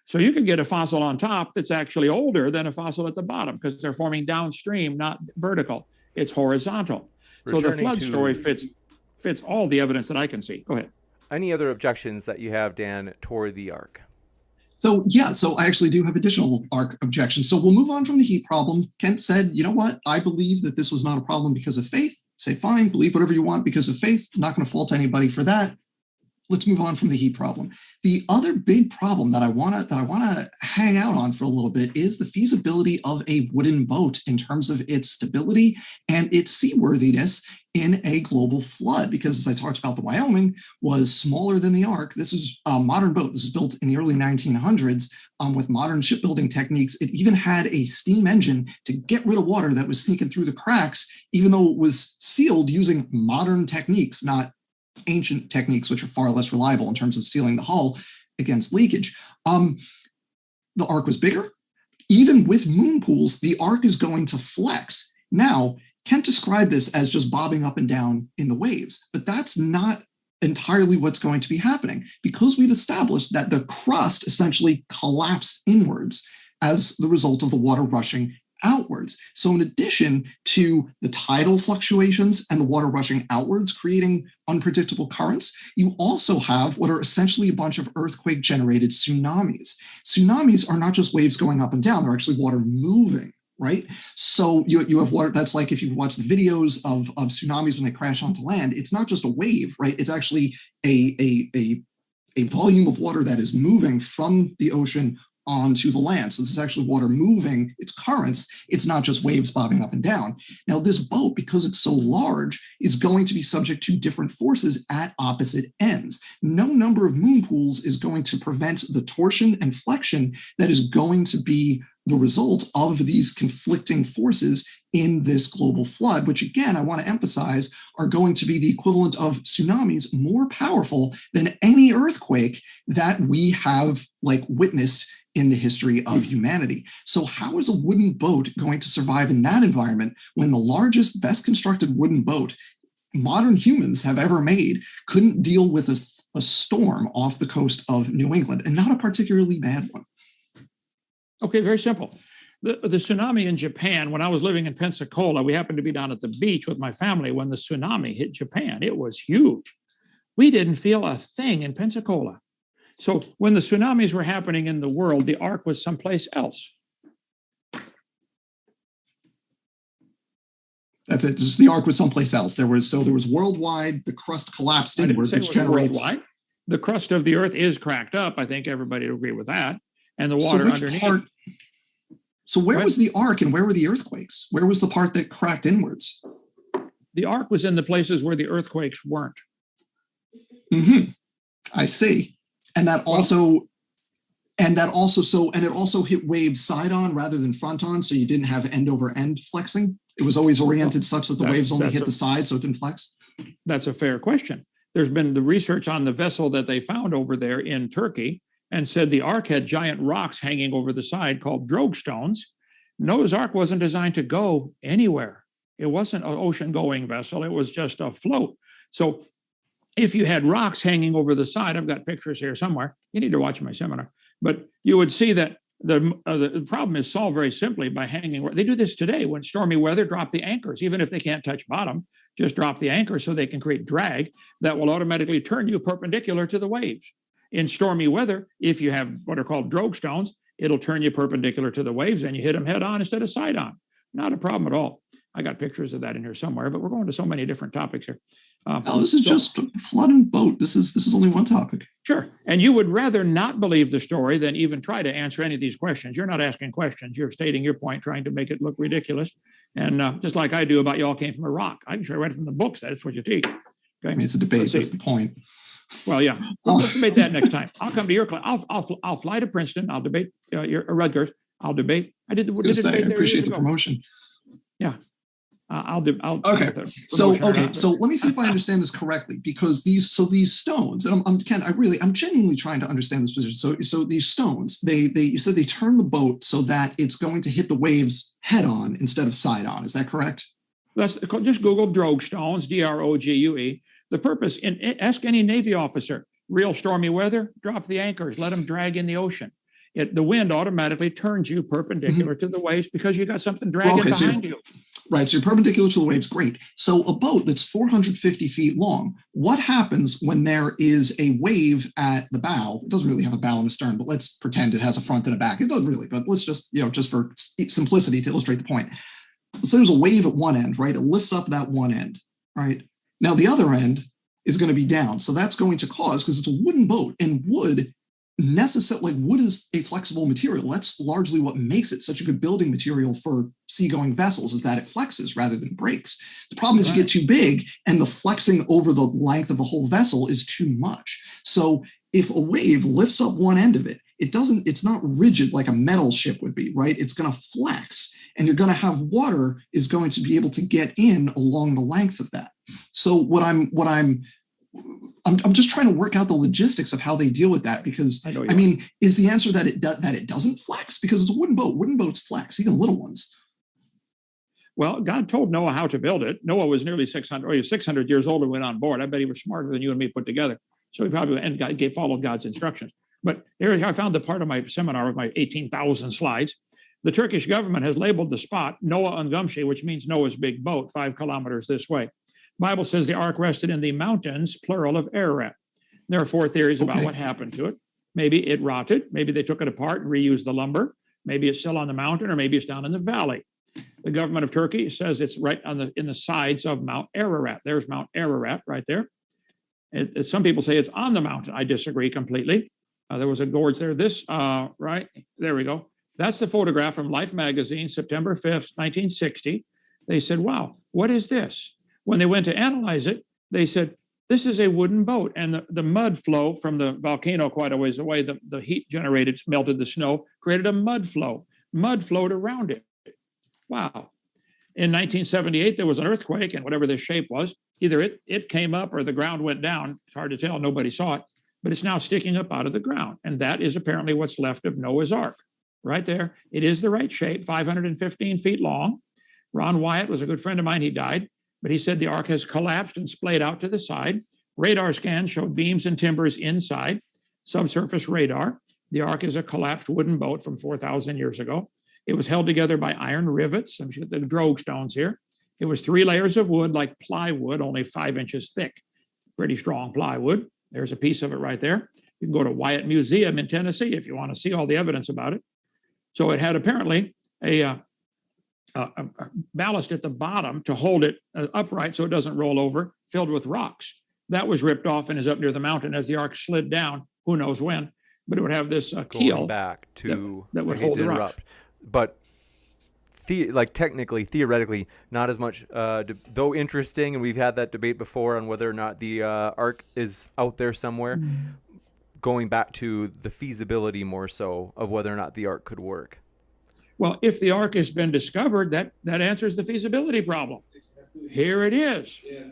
So you can get a fossil on top that's actually older than a fossil at the bottom because they're forming downstream, not vertical. It's horizontal. So the flood story fits all the evidence that I can see. Go ahead. Any other objections that you have, Dan, toward the Ark? So I actually do have additional Ark objections. So we'll move on from the heat problem. Kent said, you know what? I believe that this was not a problem because of faith. Say, fine, believe whatever you want because of faith. I'm not going to fault anybody for that. Let's move on from the heat problem. The other big problem that I want to hang out on for a little bit is the feasibility of a wooden boat in terms of its stability and its seaworthiness in a global flood. Because as I talked about, the Wyoming was smaller than the Ark. This is a modern boat. This was built in the early 1900s with modern shipbuilding techniques. It even had a steam engine to get rid of water that was sneaking through the cracks, even though it was sealed using modern techniques, not ancient techniques, which are far less reliable in terms of sealing the hull against leakage. The Ark was bigger. Even with moon pools, the Ark is going to flex. Now, Kent described this as just bobbing up and down in the waves, but that's not entirely what's going to be happening because we've established that the crust essentially collapsed inwards as the result of the water rushing outwards. So in addition to the tidal fluctuations and the water rushing outwards, creating unpredictable currents, you also have what are essentially a bunch of earthquake-generated tsunamis. Tsunamis are not just waves going up and down, they're actually water moving, right? So you have water, that's like if you watch the videos of tsunamis when they crash onto land, it's not just a wave, right? It's actually a volume of water that is moving from the ocean onto the land. So this is actually water moving, it's currents, it's not just waves bobbing up and down. Now this boat, because it's so large, is going to be subject to different forces at opposite ends. No number of moon pools is going to prevent the torsion and flexion that is going to be the result of these conflicting forces in this global flood, which again, I want to emphasize, are going to be the equivalent of tsunamis more powerful than any earthquake that we have witnessed in the history of humanity. So how is a wooden boat going to survive in that environment when the largest, best constructed wooden boat modern humans have ever made couldn't deal with a storm off the coast of New England, and not a particularly bad one? Okay, very simple. The tsunami in Japan, when I was living in Pensacola, we happened to be down at the beach with my family when the tsunami hit Japan. It was huge. We didn't feel a thing in Pensacola. So when the tsunamis were happening in the world, the Ark was someplace else. That's it. Just the Ark was someplace else. There was worldwide, the crust collapsed inward, which generates worldwide. The crust of the Earth is cracked up. I think everybody would agree with that. And the water underneath. So where was the Ark and where were the earthquakes? Where was the part that cracked inwards? The Ark was in the places where the earthquakes weren't. Mm-hmm. I see. And it also hit waves side on rather than front on, so you didn't have end over end flexing. It was always oriented such that the waves only hit the side, so it didn't flex. That's a fair question. There's been the research on the vessel that they found over there in Turkey and said the Ark had giant rocks hanging over the side called drogue stones. Noah's Ark wasn't designed to go anywhere. It wasn't an ocean-going vessel. It was just a float. So if you had rocks hanging over the side, I've got pictures here somewhere. You need to watch my seminar. But you would see that the problem is solved very simply by hanging. They do this today when stormy weather, drop the anchors. Even if they can't touch bottom, just drop the anchor so they can create drag that will automatically turn you perpendicular to the waves. In stormy weather, if you have what are called drogue stones, it'll turn you perpendicular to the waves and you hit them head on instead of side on. Not a problem at all. I got pictures of that in here somewhere, but we're going to so many different topics here. This is just flood and boat. This is only one topic. Sure. And you would rather not believe the story than even try to answer any of these questions. You're not asking questions. You're stating your point, trying to make it look ridiculous. And just like I do about y'all came from a rock. I can show you right from the books. That's what you teach. Okay? I mean, it's a debate. That's the point. Well, yeah. Let's debate that next time. I'll come to your class. I'll fly to Princeton. I'll debate your Rutgers. I'll debate. I appreciate the promotion. Yeah. Okay. So let me see if I understand this correctly, because these stones, and I'm genuinely trying to understand this position. So these stones, you said they turn the boat so that it's going to hit the waves head on instead of side on. Is that correct? Just Google drogue stones, DROGUE. The purpose, ask any Navy officer, real stormy weather, drop the anchors, let them drag in the ocean. The wind automatically turns you perpendicular to the waves because you got something dragging behind you. Right, so you're perpendicular to the waves, great. So a boat that's 450 feet long, what happens when there is a wave at the bow? It doesn't really have a bow and a stern, but let's pretend it has a front and a back. It doesn't really, but let's just for simplicity to illustrate the point. So there's a wave at one end, right? It lifts up that one end, right? Now the other end is going to be down. So that's going to cause, because it's a wooden boat, and wood is a flexible material. That's largely what makes it such a good building material for seagoing vessels, is that it flexes rather than breaks. The problem is you get too big and the flexing over the length of the whole vessel is too much. So if a wave lifts up one end of it, it's not rigid like a metal ship would be, right? It's going to flex, and you're going to have water is going to be able to get in along the length of that. So I'm just trying to work out the logistics of how they deal with that, because I mean, is the answer that it doesn't flex? Because it's a wooden boat. Wooden boats flex, even little ones. Well, God told Noah how to build it. Noah was nearly 600, or he was 600 years old and went on board. I bet he was smarter than you and me put together. So he probably followed God's instructions. But here I found the part of my seminar with my 18,000 slides. The Turkish government has labeled the spot Noah Ungumshi, which means Noah's big boat, 5 kilometers this way. Bible says the ark rested in the mountains, plural, of Ararat. There are 4 theories about what happened to it. Maybe it rotted. Maybe they took it apart and reused the lumber. Maybe it's still on the mountain, or maybe it's down in the valley. The government of Turkey says it's right in the sides of Mount Ararat. There's Mount Ararat right there. Some people say it's on the mountain. I disagree completely. There was a gorge there. Right there we go. That's the photograph from Life magazine, September 5th, 1960. They said, wow, what is this? When they went to analyze it, they said, this is a wooden boat. And the mud flow from the volcano quite a ways away, the heat generated, melted the snow, created a mud flow. Mud flowed around it. Wow. In 1978, there was an earthquake, and whatever this shape was, either it came up or the ground went down. It's hard to tell. Nobody saw it. But it's now sticking up out of the ground. And that is apparently what's left of Noah's Ark. Right there. It is the right shape, 515 feet long. Ron Wyatt was a good friend of mine. He died. But he said the ark has collapsed and splayed out to the side. Radar scans showed beams and timbers inside, subsurface radar. The ark is a collapsed wooden boat from 4,000 years ago. It was held together by iron rivets. I'm sure the drogue stones here. It was 3 layers of wood, like plywood, only 5 inches thick. Pretty strong plywood. There's a piece of it right there. You can go to Wyatt Museum in Tennessee if you want to see all the evidence about it. So it had apparently a ballast at the bottom to hold it upright so it doesn't roll over, filled with rocks. That was ripped off and is up near the mountain as the ark slid down, who knows when, but it would have this keel back to that would hold the rocks. But technically, theoretically, not as much, though interesting, and we've had that debate before on whether or not the ark is out there somewhere, going back to the feasibility more so of whether or not the ark could work. Well, if the ark has been discovered, that answers the feasibility problem. Here it is. Yeah.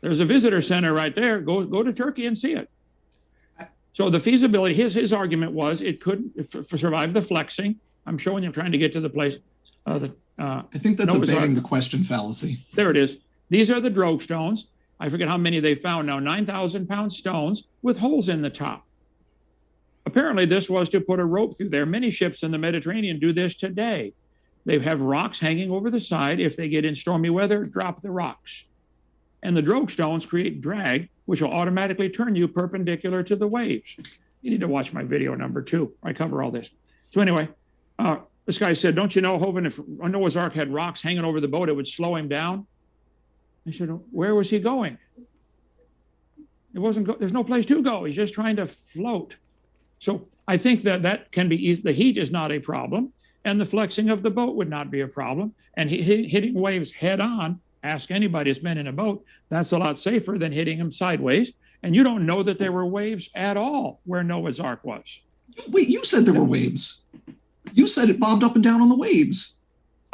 There's a visitor center right there. Go to Turkey and see it. So the feasibility, his argument was it could survive the flexing. I'm showing you, I'm trying to get to the place. I think that's a begging the question fallacy. There it is. These are the drogue stones. I forget how many they found now, 9,000-pound stones with holes in the top. Apparently, this was to put a rope through there. Many ships in the Mediterranean do this today. They have rocks hanging over the side. If they get in stormy weather, drop the rocks. And the drogue stones create drag, which will automatically turn you perpendicular to the waves. You need to watch my video number 2. I cover all this. So anyway, this guy said, don't you know, Hovind, if Noah's Ark had rocks hanging over the boat, it would slow him down? I said, where was he going? There's no place to go. He's just trying to float. So I think that can be easy. The heat is not a problem, and the flexing of the boat would not be a problem. And hitting waves head on, ask anybody who's been in a boat, that's a lot safer than hitting them sideways. And you don't know that there were waves at all where Noah's Ark was. Wait, you said there were waves. You said it bobbed up and down on the waves.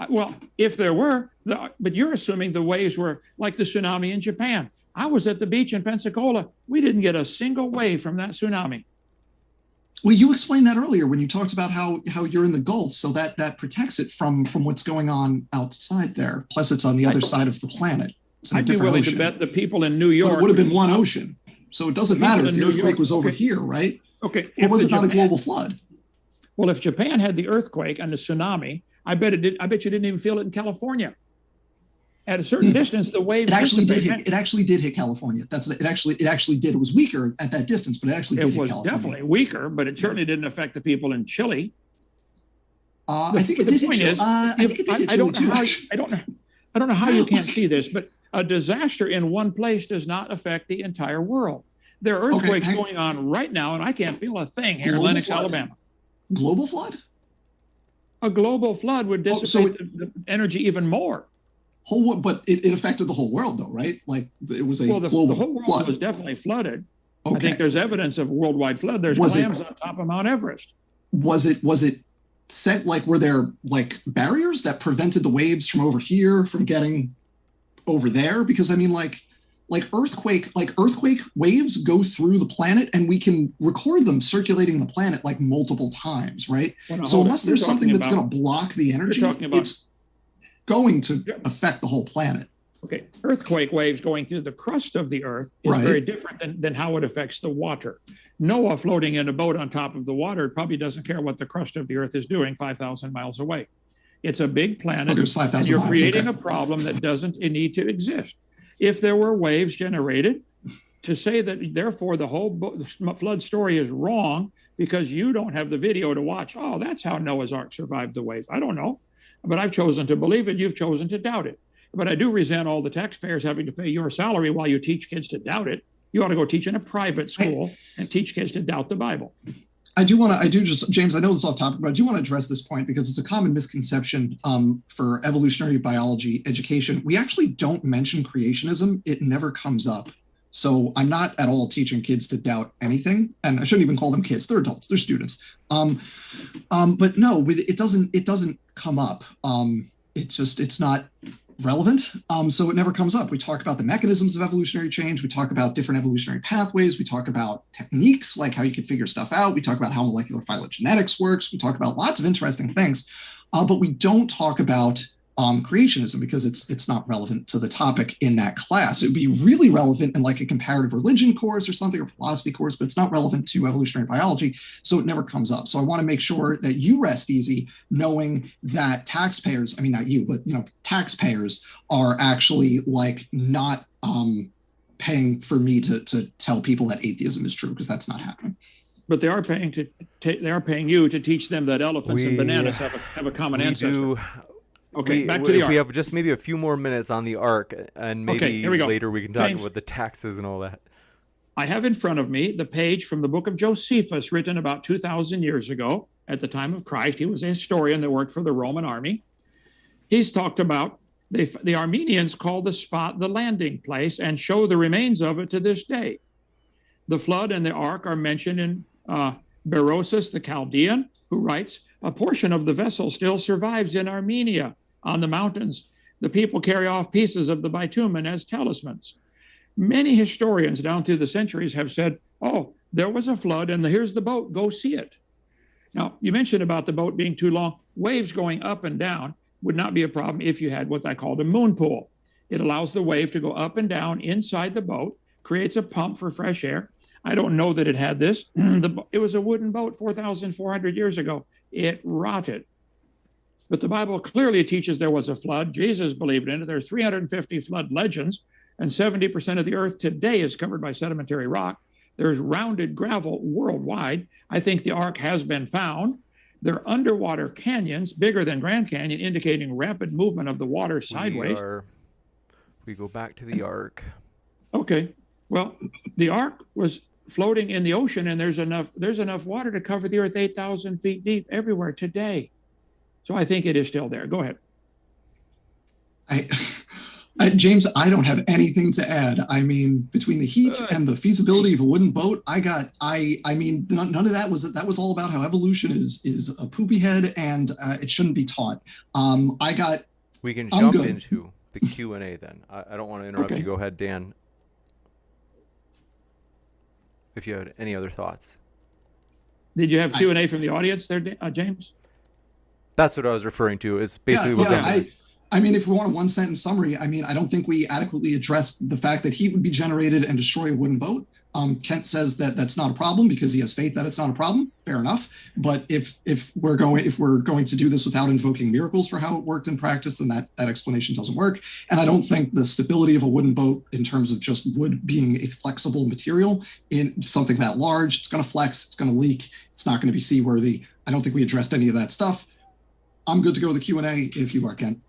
Well, if there were, but you're assuming the waves were like the tsunami in Japan. I was at the beach in Pensacola. We didn't get a single wave from that tsunami. Well, you explained that earlier when you talked about how you're in the Gulf, so that protects it from what's going on outside there. Plus, it's on the other side of the planet. I'd be willing to bet the people in New York. But it would have been one ocean, so it doesn't matter if the earthquake was over here, right? Okay. Or was it not a global flood? Well, if Japan had the earthquake and the tsunami, I bet you didn't even feel it in California. At a certain distance, the waves. It actually did hit. It actually did hit California. It actually did. It was weaker at that distance, but it actually did hit California. It was definitely weaker, but it certainly didn't affect the people in Chile. I think it did hit Chile. I think it did hit Chile too. I don't know how you can't see this, but a disaster in one place does not affect the entire world. There are earthquakes going on right now, and I can't feel a thing here in Lenox, Alabama. Global flood? A global flood would dissipate the energy even more. But it affected the whole world, though, right? Like it was a global flood. The whole world was definitely flooded. Okay. I think there's evidence of worldwide flood. There's clams on top of Mount Everest. Was it set, like, were there like barriers that prevented the waves from over here from getting over there? Because I mean, like earthquake waves go through the planet, and we can record them circulating the planet like multiple times, right? So unless there's something that's going to block the energy, it's going to affect the whole planet. Okay, earthquake waves going through the crust of the earth is very different than how it affects the water. Noah floating in a boat on top of the water probably doesn't care what the crust of the earth is doing 5,000 miles away. It's a big planet, and you're creating a problem that doesn't need to exist. If there were waves generated, to say that therefore the whole flood story is wrong because you don't have the video to watch, oh, that's how Noah's Ark survived the waves. I don't know. But I've chosen to believe it. You've chosen to doubt it. But I do resent all the taxpayers having to pay your salary while you teach kids to doubt it. You ought to go teach in a private school and teach kids to doubt the Bible. James, I know this is off topic, but I do want to address this point because it's a common misconception for evolutionary biology education. We actually don't mention creationism. It never comes up. So I'm not at all teaching kids to doubt anything, and I shouldn't even call them kids. They're adults. They're students. But no, it doesn't come up. It's not relevant. So it never comes up. We talk about the mechanisms of evolutionary change. We talk about different evolutionary pathways. We talk about techniques, like how you can figure stuff out. We talk about how molecular phylogenetics works. We talk about lots of interesting things, but we don't talk about creationism because it's not relevant to the topic in that class. It would be really relevant in like a comparative religion course or something, or philosophy course, but it's not relevant to evolutionary biology, so it never comes up. So I want to make sure that you rest easy knowing that taxpayers, I mean, not you, but taxpayers are actually like not paying for me to tell people that atheism is true, because that's not happening. But they are paying you to teach them that elephants and bananas have a common ancestor. Okay, back to the Ark. We have just maybe a few more minutes on the Ark, and maybe later we can talk about the taxes and all that. I have in front of me the page from the book of Josephus, written about 2,000 years ago at the time of Christ. He was a historian that worked for the Roman army. He's talked about the Armenians call the spot the landing place and show the remains of it to this day. The flood and the Ark are mentioned in Berosus the Chaldean, who writes, a portion of the vessel still survives in Armenia. On the mountains, the people carry off pieces of the bitumen as talismans. Many historians down through the centuries have said, oh, there was a flood and here's the boat, go see it. Now, you mentioned about the boat being too long. Waves going up and down would not be a problem if you had what I called a moon pool. It allows the wave to go up and down inside the boat, creates a pump for fresh air. I don't know that it had this. It was a wooden boat 4,400 years ago. It rotted. But the Bible clearly teaches there was a flood. Jesus believed in it. There's 350 flood legends, and 70% of the earth today is covered by sedimentary rock. There's rounded gravel worldwide. I think the Ark has been found. There are underwater canyons bigger than Grand Canyon, indicating rapid movement of the water sideways. We go back to the Ark. Okay. Well, the Ark was floating in the ocean, and there's enough water to cover the earth 8,000 feet deep everywhere today. So I think it is still there. Go ahead. James, I don't have anything to add. I mean, between the heat and the feasibility of a wooden boat, I mean, none of that was all about how evolution is a poopy head and it shouldn't be taught. We can jump into the Q&A then. I don't want to interrupt you. Go ahead, Dan. If you had any other thoughts. Did you have Q&A from the audience there, James? That's what I was referring to, is basically what I mean, if we want a one-sentence summary, I mean, I don't think we adequately addressed the fact that heat would be generated and destroy a wooden boat. Kent says that that's not a problem because he has faith that it's not a problem. Fair enough. But if we're going to do this without invoking miracles for how it worked in practice, then that explanation doesn't work. And I don't think the stability of a wooden boat in terms of just wood being a flexible material in something that large, it's going to flex, it's going to leak, it's not going to be seaworthy. I don't think we addressed any of that stuff. I'm good to go to the Q&A if you are, Kent.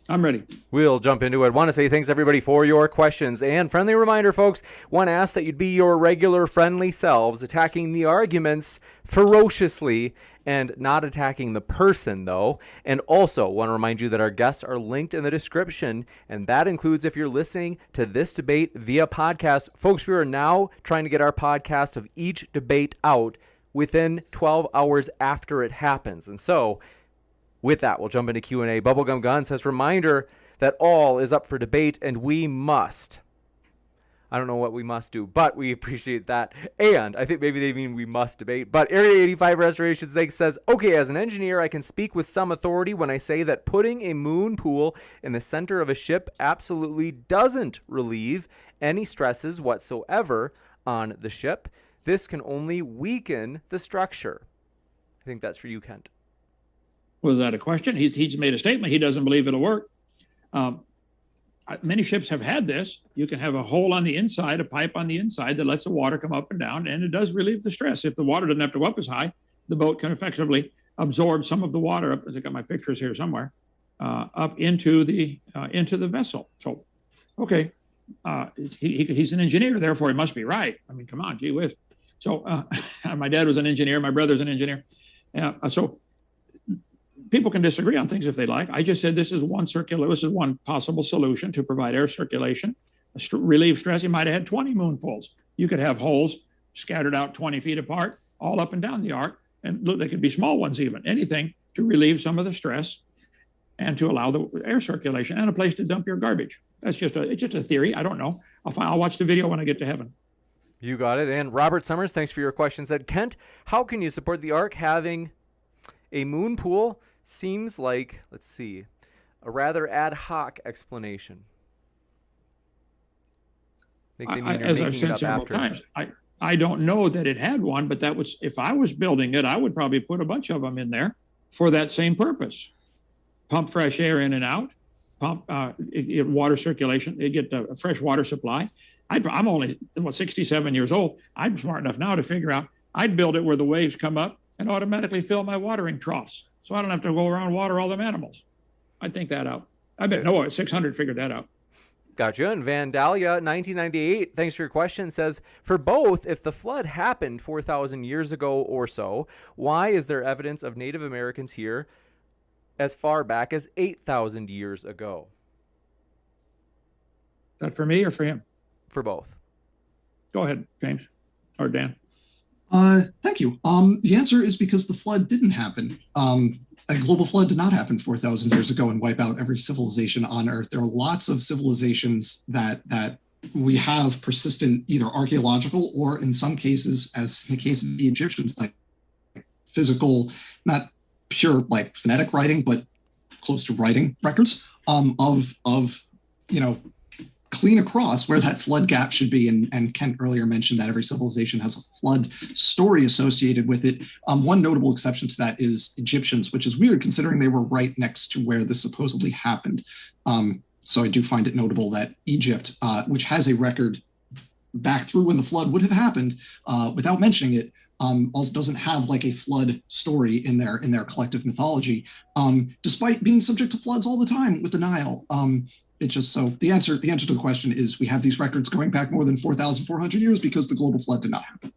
I'm ready. We'll jump into it. Want to say thanks, everybody, for your questions. And friendly reminder, folks, want to ask that you'd be your regular friendly selves, attacking the arguments ferociously and not attacking the person, though. And also want to remind you that our guests are linked in the description, and that includes if you're listening to this debate via podcast. Folks, we are now trying to get our podcast of each debate out within 12 hours after it happens. And so with that, we'll jump into Q&A. Bubblegum Gun says, reminder that all is up for debate and we must. I don't know what we must do, but we appreciate that. And I think maybe they mean we must debate. But Area 85 Restoration Snake says, okay, as an engineer, I can speak with some authority when I say that putting a moon pool in the center of a ship absolutely doesn't relieve any stresses whatsoever on the ship. This can only weaken the structure. I think that's for you, Kent. Was that a question? He's made a statement. He doesn't believe it'll work. Many ships have had this. You can have a hole on the inside, a pipe on the inside that lets the water come up and down, and it does relieve the stress. If the water doesn't have to go up as high, the boat can effectively absorb some of the water up, as I got my pictures here somewhere, up into the vessel. So, okay, he's an engineer, therefore he must be right. I mean, come on, gee whiz. So my dad was an engineer. My brother's an engineer. So people can disagree on things if they like. I just said this is one possible solution to provide air circulation, relieve stress. You might have had 20 moon pools. You could have holes scattered out 20 feet apart, all up and down the Ark. And look, they could be small ones even, anything to relieve some of the stress and to allow the air circulation and a place to dump your garbage. It's just a theory. I don't know. I'll watch the video when I get to heaven. You got it. And Robert Summers, thanks for your question, said, Kent, how can you support the Ark having a moon pool? Seems like, let's see, a rather ad hoc explanation. As I've said several times, I don't know that it had one, but that was, if I was building it, I would probably put a bunch of them in there for that same purpose. Pump fresh air in and out, pump water circulation, you get a fresh water supply. I'm only 67 years old. I'm smart enough now to figure out, I'd build it where the waves come up and automatically fill my watering troughs. So I don't have to go around and water all them animals. I'd think that out. I bet Noah at 600 figured that out. Gotcha. And Vandalia, 1998, thanks for your question, says, for both, if the flood happened 4,000 years ago or so, why is there evidence of Native Americans here as far back as 8,000 years ago? That for me or for him? For both. Go ahead, James or Dan. Thank you. The answer is because the flood didn't happen. A global flood did not happen 4,000 years ago and wipe out every civilization on Earth. There are lots of civilizations that we have persistent, either archaeological or in some cases, as in the case of the Egyptians, like physical, not pure like phonetic writing, but close to writing records of clean across where that flood gap should be. And Kent earlier mentioned that every civilization has a flood story associated with it. One notable exception to that is Egyptians, which is weird considering they were right next to where this supposedly happened. So I do find it notable that Egypt, which has a record back through when the flood would have happened, without mentioning it, also doesn't have like a flood story in their collective mythology, despite being subject to floods all the time with the Nile. It's just so the answer to the question is we have these records going back more than 4,400 years because the global flood did not happen.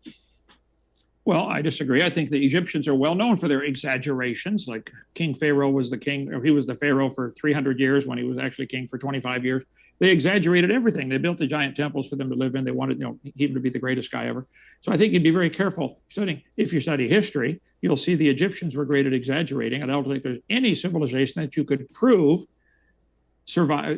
Well, I disagree. I think the Egyptians are well known for their exaggerations. Like King Pharaoh was the king, or he was the Pharaoh for 300 years when he was actually king for 25 years. They exaggerated everything. They built the giant temples for them to live in. They wanted, him to be the greatest guy ever. So I think you'd be very careful studying. If you study history, you'll see the Egyptians were great at exaggerating. And I don't think there's any civilization that you could prove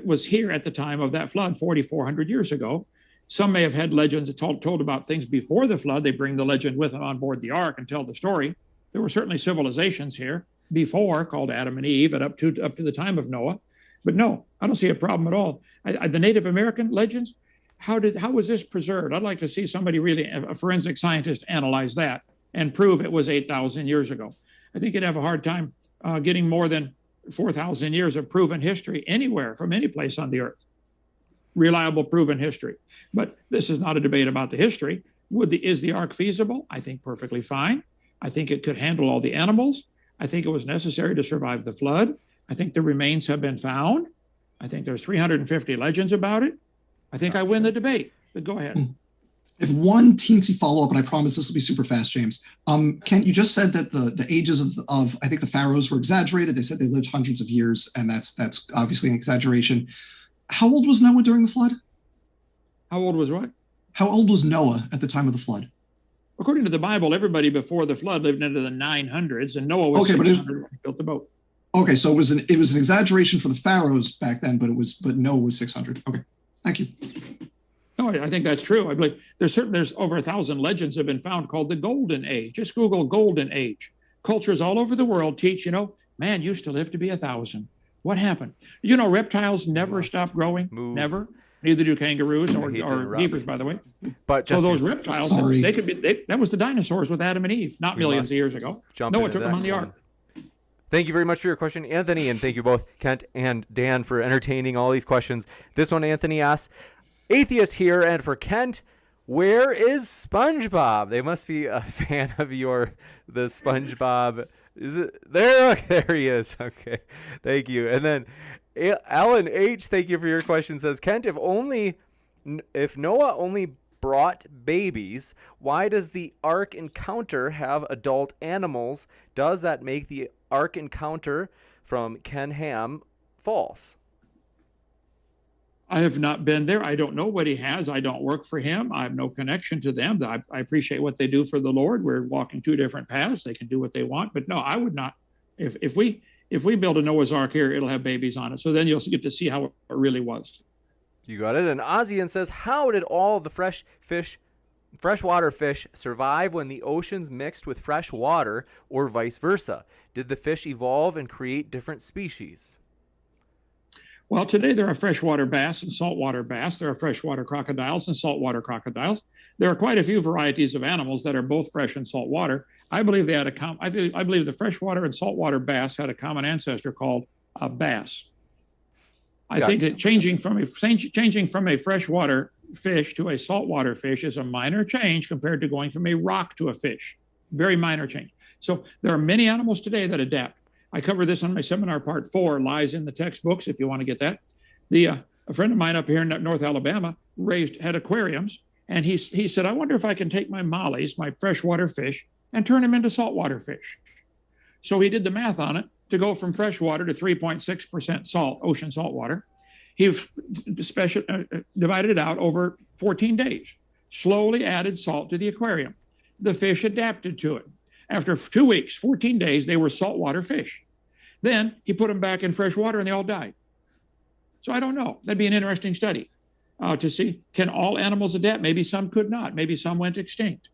was here at the time of that flood 4,400 years ago. Some may have had legends told about things before the flood. They bring the legend with them on board the ark and tell the story. There were certainly civilizations here before, called Adam and Eve, and up to the time of Noah. But no, I don't see a problem at all. The Native American legends, how was this preserved? I'd like to see somebody really, a forensic scientist, analyze that and prove it was 8,000 years ago. I think you'd have a hard time getting more than 4,000 years of proven history anywhere from any place on the earth. Reliable, proven history. But this is not a debate about the history. Is the ark feasible? I think perfectly fine. I think it could handle all the animals. I think it was necessary to survive the flood. I think the remains have been found. I think there's 350 legends about it. I think I win the debate, but go ahead. If one teensy follow-up, and I promise this will be super fast, James. Kent, you just said that the ages of I think the pharaohs were exaggerated. They said they lived hundreds of years, and that's obviously an exaggeration. How old was Noah during the flood? How old was what? How old was Noah at the time of the flood? According to the Bible, everybody before the flood lived into the 900s, and Noah was 600 when he built the boat. Okay, so it was an exaggeration for the pharaohs back then, but Noah was 600. Okay, thank you. No, I think that's true. I believe there's over 1,000 legends have been found called the Golden Age. Just Google Golden Age. Cultures all over the world teach, man used to live to be 1,000. What happened? Reptiles never stop growing. Move. Never. Neither do kangaroos or beavers, by the way. But so those reptiles, they could be. That was the dinosaurs with Adam and Eve, not millions of years ago. Noah took them on the ark. Thank you very much for your question, Anthony, and thank you both, Kent and Dan, for entertaining all these questions. This one, Anthony asks, Atheist here, and for Kent, where is SpongeBob? They must be a fan of the SpongeBob. Is it there? Okay, there he is. Okay, thank you. And then Alan H, thank you for your question, says, Kent, if Noah only brought babies, why does the Ark Encounter have adult animals? Does that make the Ark Encounter from Ken Ham false? I have not been there. I don't know what he has. I don't work for him. I have no connection to them. I appreciate what they do for the Lord. We're walking two different paths. They can do what they want. But no, I would not. If we build a Noah's Ark here, it'll have babies on it. So then you'll get to see how it really was. You got it. And Ozian says, how did all the freshwater fish survive when the oceans mixed with fresh water, or vice versa? Did the fish evolve and create different species? Well, today there are freshwater bass and saltwater bass. There are freshwater crocodiles and saltwater crocodiles. There are quite a few varieties of animals that are both fresh and saltwater. I believe they had I believe the freshwater and saltwater bass had a common ancestor called a bass. I think that changing from a freshwater fish to a saltwater fish is a minor change compared to going from a rock to a fish. Very minor change. So there are many animals today that adapt. I cover this on my seminar, part 4, lies in the textbooks, if you want to get that. A friend of mine up here in North Alabama had aquariums, and he said, I wonder if I can take my mollies, my freshwater fish, and turn them into saltwater fish. So he did the math on it to go from freshwater to 3.6% salt, ocean salt water. He divided it out over 14 days, slowly added salt to the aquarium. The fish adapted to it. After 2 weeks, 14 days, they were saltwater fish. Then he put them back in fresh water and they all died. So I don't know. That'd be an interesting study to see, can all animals adapt? Maybe some could not. Maybe some went extinct.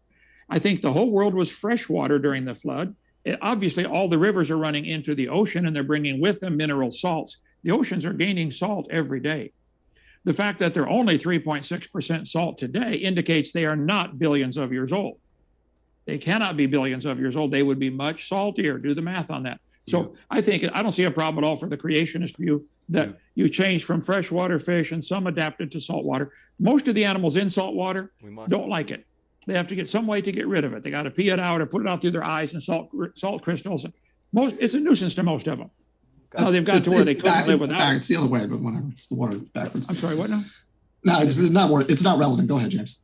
I think the whole world was freshwater during the flood. Obviously, all the rivers are running into the ocean and they're bringing with them mineral salts. The oceans are gaining salt every day. The fact that they're only 3.6% salt today indicates they are not billions of years old. They cannot be billions of years old. They would be much saltier. Do the math on that. So I don't see a problem at all for the creationist view that you change from freshwater fish and some adapted to saltwater. Most of the animals in saltwater don't like it. They have to get some way to get rid of it. They got to pee it out or put it out through their eyes and salt crystals. It's a nuisance to most of them. They've got to where they couldn't live without it. It's the other way, but whatever. It's the water backwards. I'm sorry, what now? No, it's not relevant. Go ahead, James.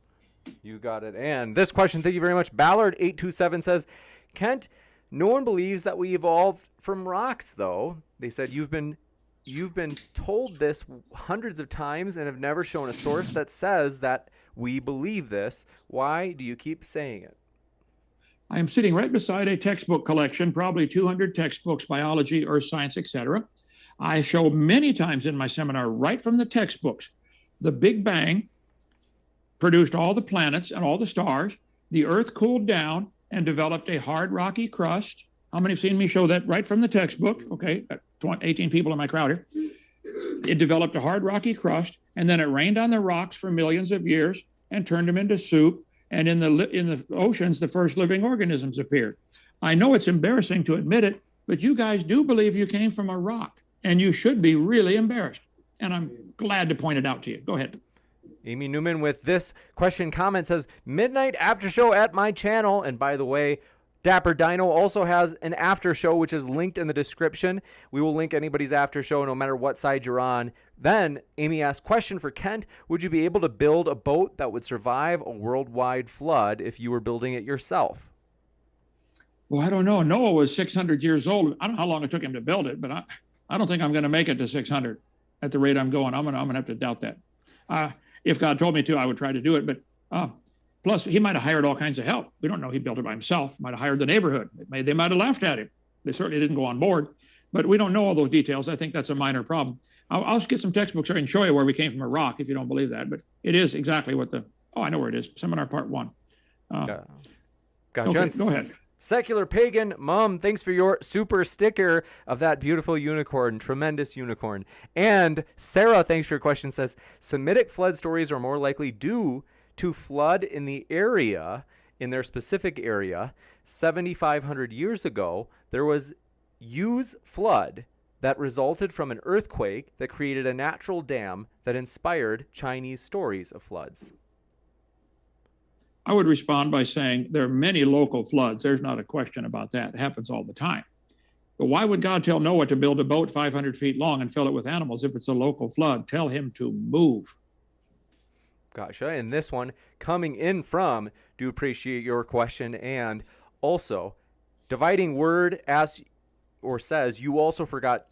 You got it. And this question, thank you very much. Ballard827 says, Kent, no one believes that we evolved from rocks, though. They said you've been told this hundreds of times and have never shown a source that says that we believe this. Why do you keep saying it? I am sitting right beside a textbook collection, probably 200 textbooks, biology, earth science, etc. I show many times in my seminar, right from the textbooks, the Big Bang produced all the planets and all the stars. The Earth cooled down and developed a hard, rocky crust. How many have seen me show that right from the textbook? Okay, 18 people in my crowd here. It developed a hard, rocky crust, and then it rained on the rocks for millions of years and turned them into soup. And in the oceans, the first living organisms appeared. I know it's embarrassing to admit it, but you guys do believe you came from a rock, and you should be really embarrassed. And I'm glad to point it out to you. Go ahead. Amy Newman with this question comment says, midnight after show at my channel. And by the way, Dapper Dino also has an after show, which is linked in the description. We will link anybody's after show no matter what side you're on. Then Amy asked, question for Kent, would you be able to build a boat that would survive a worldwide flood if you were building it yourself? Well, I don't know. Noah was 600 years old. I don't know how long it took him to build it, but I don't think I'm going to make it to 600 at the rate I'm going. I'm going to have to doubt that. If God told me to, I would try to do it. But plus, he might have hired all kinds of help. We don't know he built it by himself. Might have hired the neighborhood. They might have laughed at him. They certainly didn't go on board. But we don't know all those details. I think that's a minor problem. I'll get some textbooks so I can show you where we came from a rock if you don't believe that. But it is exactly what I know where it is. Seminar part 1. Gotcha. Okay, go ahead. Secular Pagan, Mom, thanks for your super sticker of that beautiful unicorn, tremendous unicorn. And Sarah, thanks for your question, says, Semitic flood stories are more likely due to flood in the area, in their specific area. 7,500 years ago, there was Yu's flood that resulted from an earthquake that created a natural dam that inspired Chinese stories of floods. I would respond by saying there are many local floods. There's not a question about that. It happens all the time. But why would God tell Noah to build a boat 500 feet long and fill it with animals if it's a local flood? Tell him to move. Gotcha. And this one coming in from, do appreciate your question. And also, dividing word asks or says, you also forgot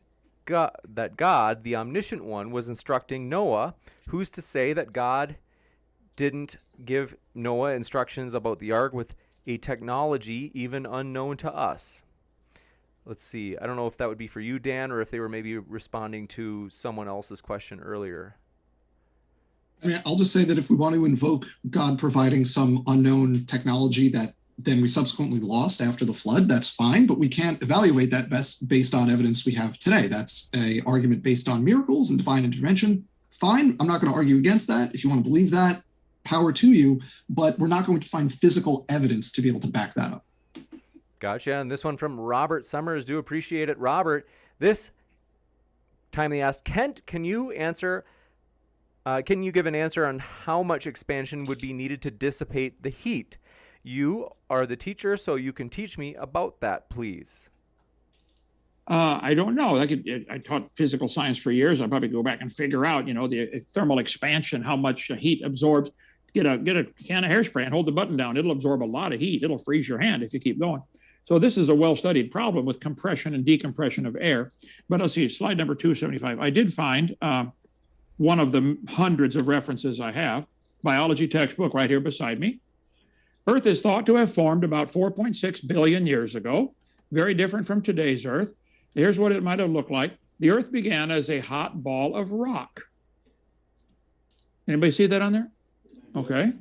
that God, the omniscient one, was instructing Noah. Who's to say that God didn't give Noah instructions about the ark with a technology even unknown to us? Let's see. I don't know if that would be for you, Dan, or if they were maybe responding to someone else's question earlier. I mean, I'll just say that if we want to invoke God providing some unknown technology that then we subsequently lost after the flood, that's fine, but we can't evaluate that based on evidence we have today. That's an argument based on miracles and divine intervention. Fine. I'm not going to argue against that. If you want to believe that, power to you, but we're not going to find physical evidence to be able to back that up. Gotcha. And this one from Robert Summers. Do appreciate it, Robert. This time they asked, Kent, can you give an answer on how much expansion would be needed to dissipate the heat? You are the teacher, so you can teach me about that, please. I don't know. I taught physical science for years. I'll probably go back and figure out, the thermal expansion, how much heat absorbs. Get a can of hairspray and hold the button down. It'll absorb a lot of heat. It'll freeze your hand if you keep going. So this is a well-studied problem with compression and decompression of air. But let's see, slide number 275. I did find one of the hundreds of references I have, biology textbook right here beside me. Earth is thought to have formed about 4.6 billion years ago, very different from today's Earth. Here's what it might have looked like. The Earth began as a hot ball of rock. Anybody see that on there? Okay.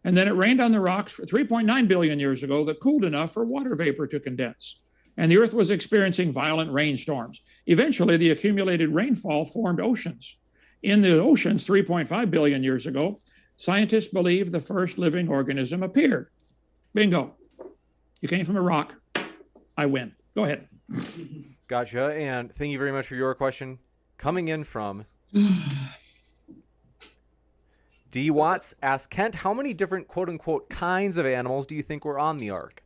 And then it rained on the rocks for 3.9 billion years ago that cooled enough for water vapor to condense. And the Earth was experiencing violent rainstorms. Eventually, the accumulated rainfall formed oceans. In the oceans 3.5 billion years ago, scientists believe the first living organism appeared. Bingo. You came from a rock. I win. Go ahead. Gotcha. And thank you very much for your question. Coming in from D. Watts asks, Kent, how many different quote-unquote kinds of animals do you think were on the ark?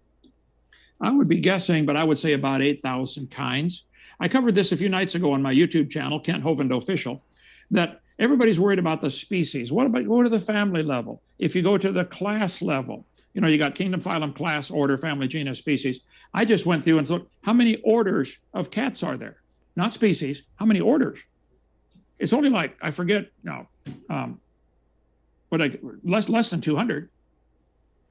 I would be guessing, but I would say about 8,000 kinds. I covered this a few nights ago on my YouTube channel, Kent Hovind Official, that Everybody's worried about the species. What about go to the family level? If you go to the class level, you got kingdom, phylum, class, order, family, genus, species. I just went through and looked, how many orders of cats are there? Not species, how many orders? It's only like, I forget, less than 200.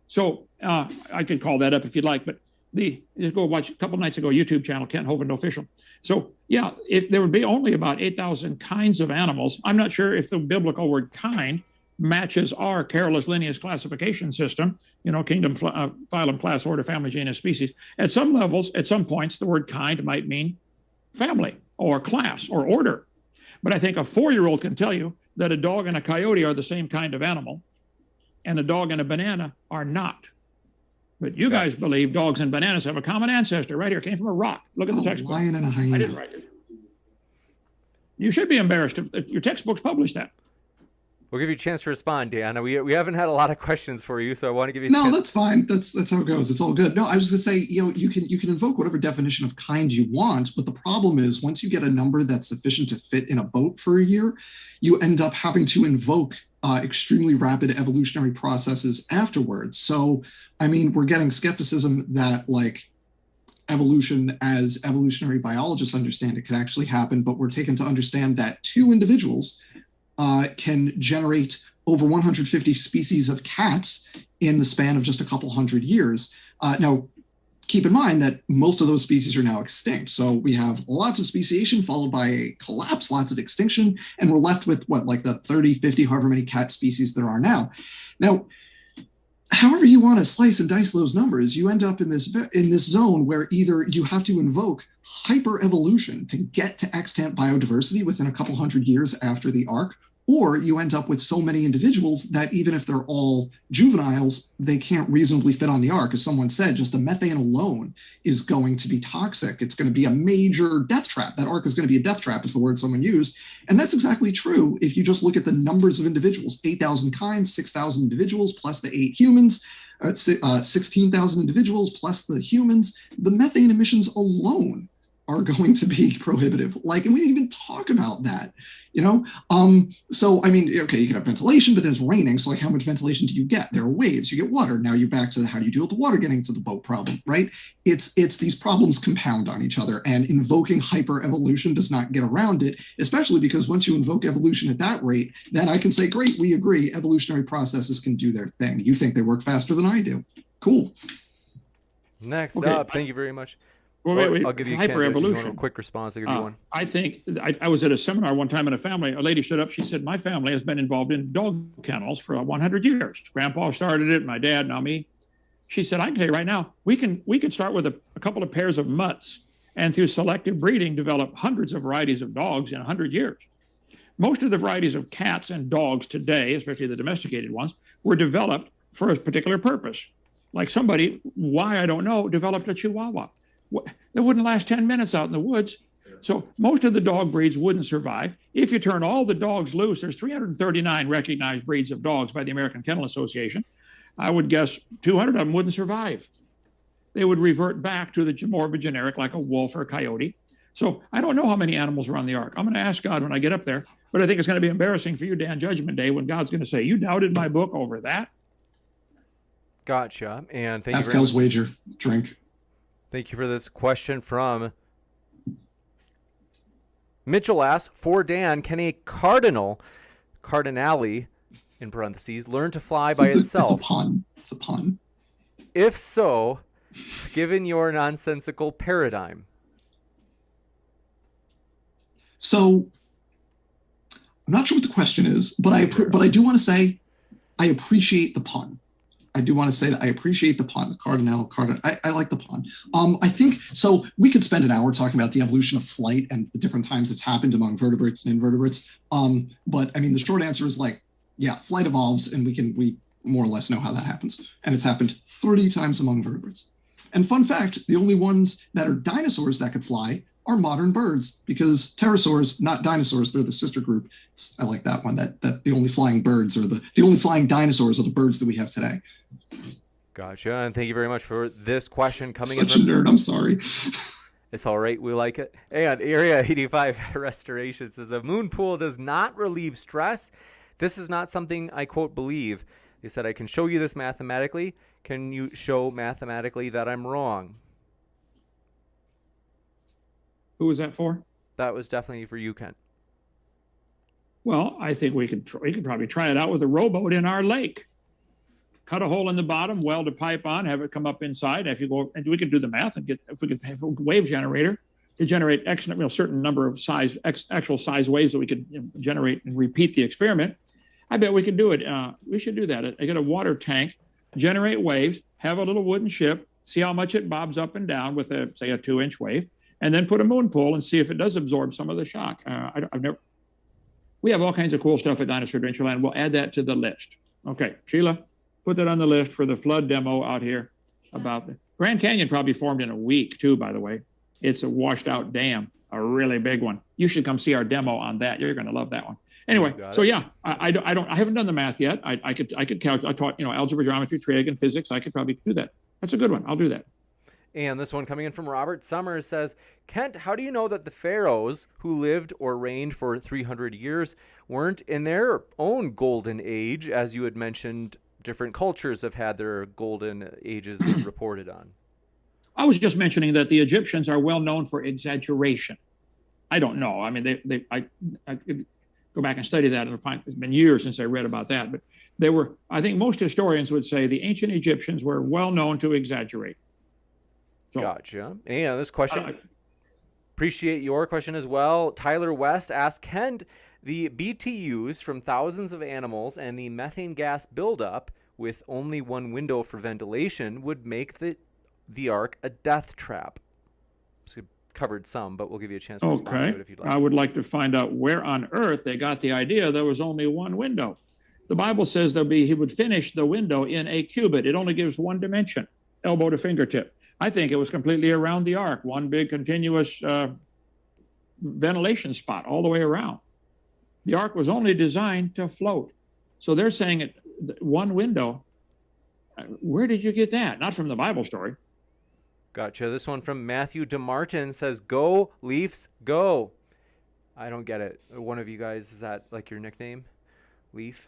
So I could call that up if you'd like, but just go watch a couple nights ago, YouTube channel, Kent Hovind Official. So yeah, if there would be only about 8,000 kinds of animals, I'm not sure if the biblical word kind matches our careless lineage classification system, kingdom, phylum, class, order, family, genus, species. At some levels, at some points, the word kind might mean family or class or order. But I think a 4-year-old can tell you that a dog and a coyote are the same kind of animal, and a dog and a banana are not. But you guys believe dogs and bananas have a common ancestor right here. Came from a rock. Look at the textbook. Lion and a hyena. I didn't write it. You should be embarrassed if your textbooks published that. We'll give you a chance to respond, Dan. We haven't had a lot of questions for you, so I want to give you a No, chance. that's fine. That's how it goes. It's all good. No, I was just gonna say, you can invoke whatever definition of kind you want, but the problem is once you get a number that's sufficient to fit in a boat for a year, you end up having to invoke extremely rapid evolutionary processes afterwards. So, I mean, we're getting skepticism that like evolution as evolutionary biologists understand it could actually happen, but we're taken to understand that 2 individuals can generate over 150 species of cats in the span of just a couple hundred years. Now, keep in mind that most of those species are now extinct. So we have lots of speciation followed by a collapse, lots of extinction, and we're left with like the 30, 50, however many cat species there are now. Now, however you want to slice and dice those numbers, you end up in this zone where either you have to invoke hyper-evolution to get to extant biodiversity within a couple hundred years after the Ark, or you end up with so many individuals that even if they're all juveniles, they can't reasonably fit on the Ark. As someone said, just the methane alone is going to be toxic. It's going to be a major death trap. That Ark is going to be a death trap is the word someone used. And that's exactly true if you just look at the numbers of individuals, 8,000 kinds, 6,000 individuals, plus the 8 humans, 16,000 individuals, plus the humans. The methane emissions alone are going to be prohibitive. And we didn't even talk about that, So, I mean, okay, you can have ventilation, but there's raining. So how much ventilation do you get? There are waves, you get water. Now you're back to how do you deal with the water getting to the boat problem, right? It's these problems compound on each other, and invoking hyper evolution does not get around it, especially because once you invoke evolution at that rate, then I can say, great, we agree, evolutionary processes can do their thing. You think they work faster than I do. Cool. Next up, thank you very much. Well, wait, I'll give you hyper-evolution. a quick response. I'll give you one. I think I was at a seminar one time in a family. A lady stood up. She said, my family has been involved in dog kennels for 100 years. Grandpa started it, my dad, now me. She said, I can tell you right now, we can start with a couple of pairs of mutts and through selective breeding develop hundreds of varieties of dogs in 100 years. Most of the varieties of cats and dogs today, especially the domesticated ones, were developed for a particular purpose. Like somebody, why I don't know, developed a Chihuahua. That wouldn't last 10 minutes out in the woods. So most of the dog breeds wouldn't survive. If you turn all the dogs loose, there's 339 recognized breeds of dogs by the American Kennel Association. I would guess 200 of them wouldn't survive. They would revert back to the more of a generic, like a wolf or a coyote. So I don't know how many animals are on the Ark. I'm going to ask God when I get up there, but I think it's going to be embarrassing for you, Dan, Judgment Day, when God's going to say, you doubted my book over that. Gotcha. And thank you very Pascal's much. wager. Drink. Thank you for this question from Mitchell asks, for Dan, can a cardinale, in parentheses, learn to fly by itself? It's a pun. It's a pun. If so, given your nonsensical paradigm. So I'm not sure what the question is, but I do want to say I appreciate the pun. I do want to say that I appreciate the pun, the cardinal. I like the pun. I think, so we could spend an hour talking about the evolution of flight and the different times it's happened among vertebrates and invertebrates. But I mean, the short answer is flight evolves, and we more or less know how that happens. And it's happened 30 times among vertebrates. And fun fact, the only ones that are dinosaurs that could fly are modern birds, because pterosaurs, not dinosaurs, they're the sister group. I like that one, that the only flying birds, or the only flying dinosaurs are the birds that we have today. Gotcha. And thank you very much for this question coming in. Such a nerd. I'm sorry. It's all right. We like it. And Area 85 Restoration says a moon pool does not relieve stress. This is not something I, quote, believe. They said, I can show you this mathematically. Can you show mathematically that I'm wrong? Who was that for? That was definitely for you, Kent. Well, I think we could probably try it out with a rowboat in our lake. Cut a hole in the bottom, weld a pipe on, have it come up inside. If you go, and we could do the math and get, if we could have a wave generator to generate certain number of actual size waves that we could generate and repeat the experiment. I bet we could do it. We should do that. I get a water tank, generate waves, have a little wooden ship, see how much it bobs up and down with say a 2-inch wave, and then put a moon pool and see if it does absorb some of the shock. We have all kinds of cool stuff at Dinosaur Adventureland. We'll add that to the list. Okay, Sheila, put that on the list for the flood demo out here. About the Grand Canyon probably formed in a week too, by the way. It's a washed out dam, a really big one. You should come see our demo on that. You're going to love that one. Anyway, so yeah, I haven't done the math yet. I could calculate. I taught algebra, geometry, trig, and physics. I could probably do that. That's a good one. I'll do that. And this one coming in from Robert Summers says, Kent, how do you know that the pharaohs who lived or reigned for 300 years weren't in their own golden age? As you had mentioned, different cultures have had their golden ages reported on. I was just mentioning that the Egyptians are well known for exaggeration. I don't know. I mean, I could go back and study that and find, it's been years since I read about that. But they were, I think most historians would say the ancient Egyptians were well known to exaggerate. So, gotcha. And this question, appreciate your question as well. Tyler West asked, Kent, the BTUs from thousands of animals and the methane gas buildup with only one window for ventilation would make the Ark a death trap. So covered some, but we'll give you a chance to respond to it if you'd like. I would like to find out where on earth they got the idea there was only one window. The Bible says he would finish the window in a cubit. It only gives one dimension, elbow to fingertip. I think it was completely around the Ark, one big continuous ventilation spot all the way around. The Ark was only designed to float. So they're saying one window. Where did you get that? Not from the Bible story. Gotcha. This one from Matthew DeMartin says, go, Leafs, go. I don't get it. One of you guys, is that like your nickname? Leaf?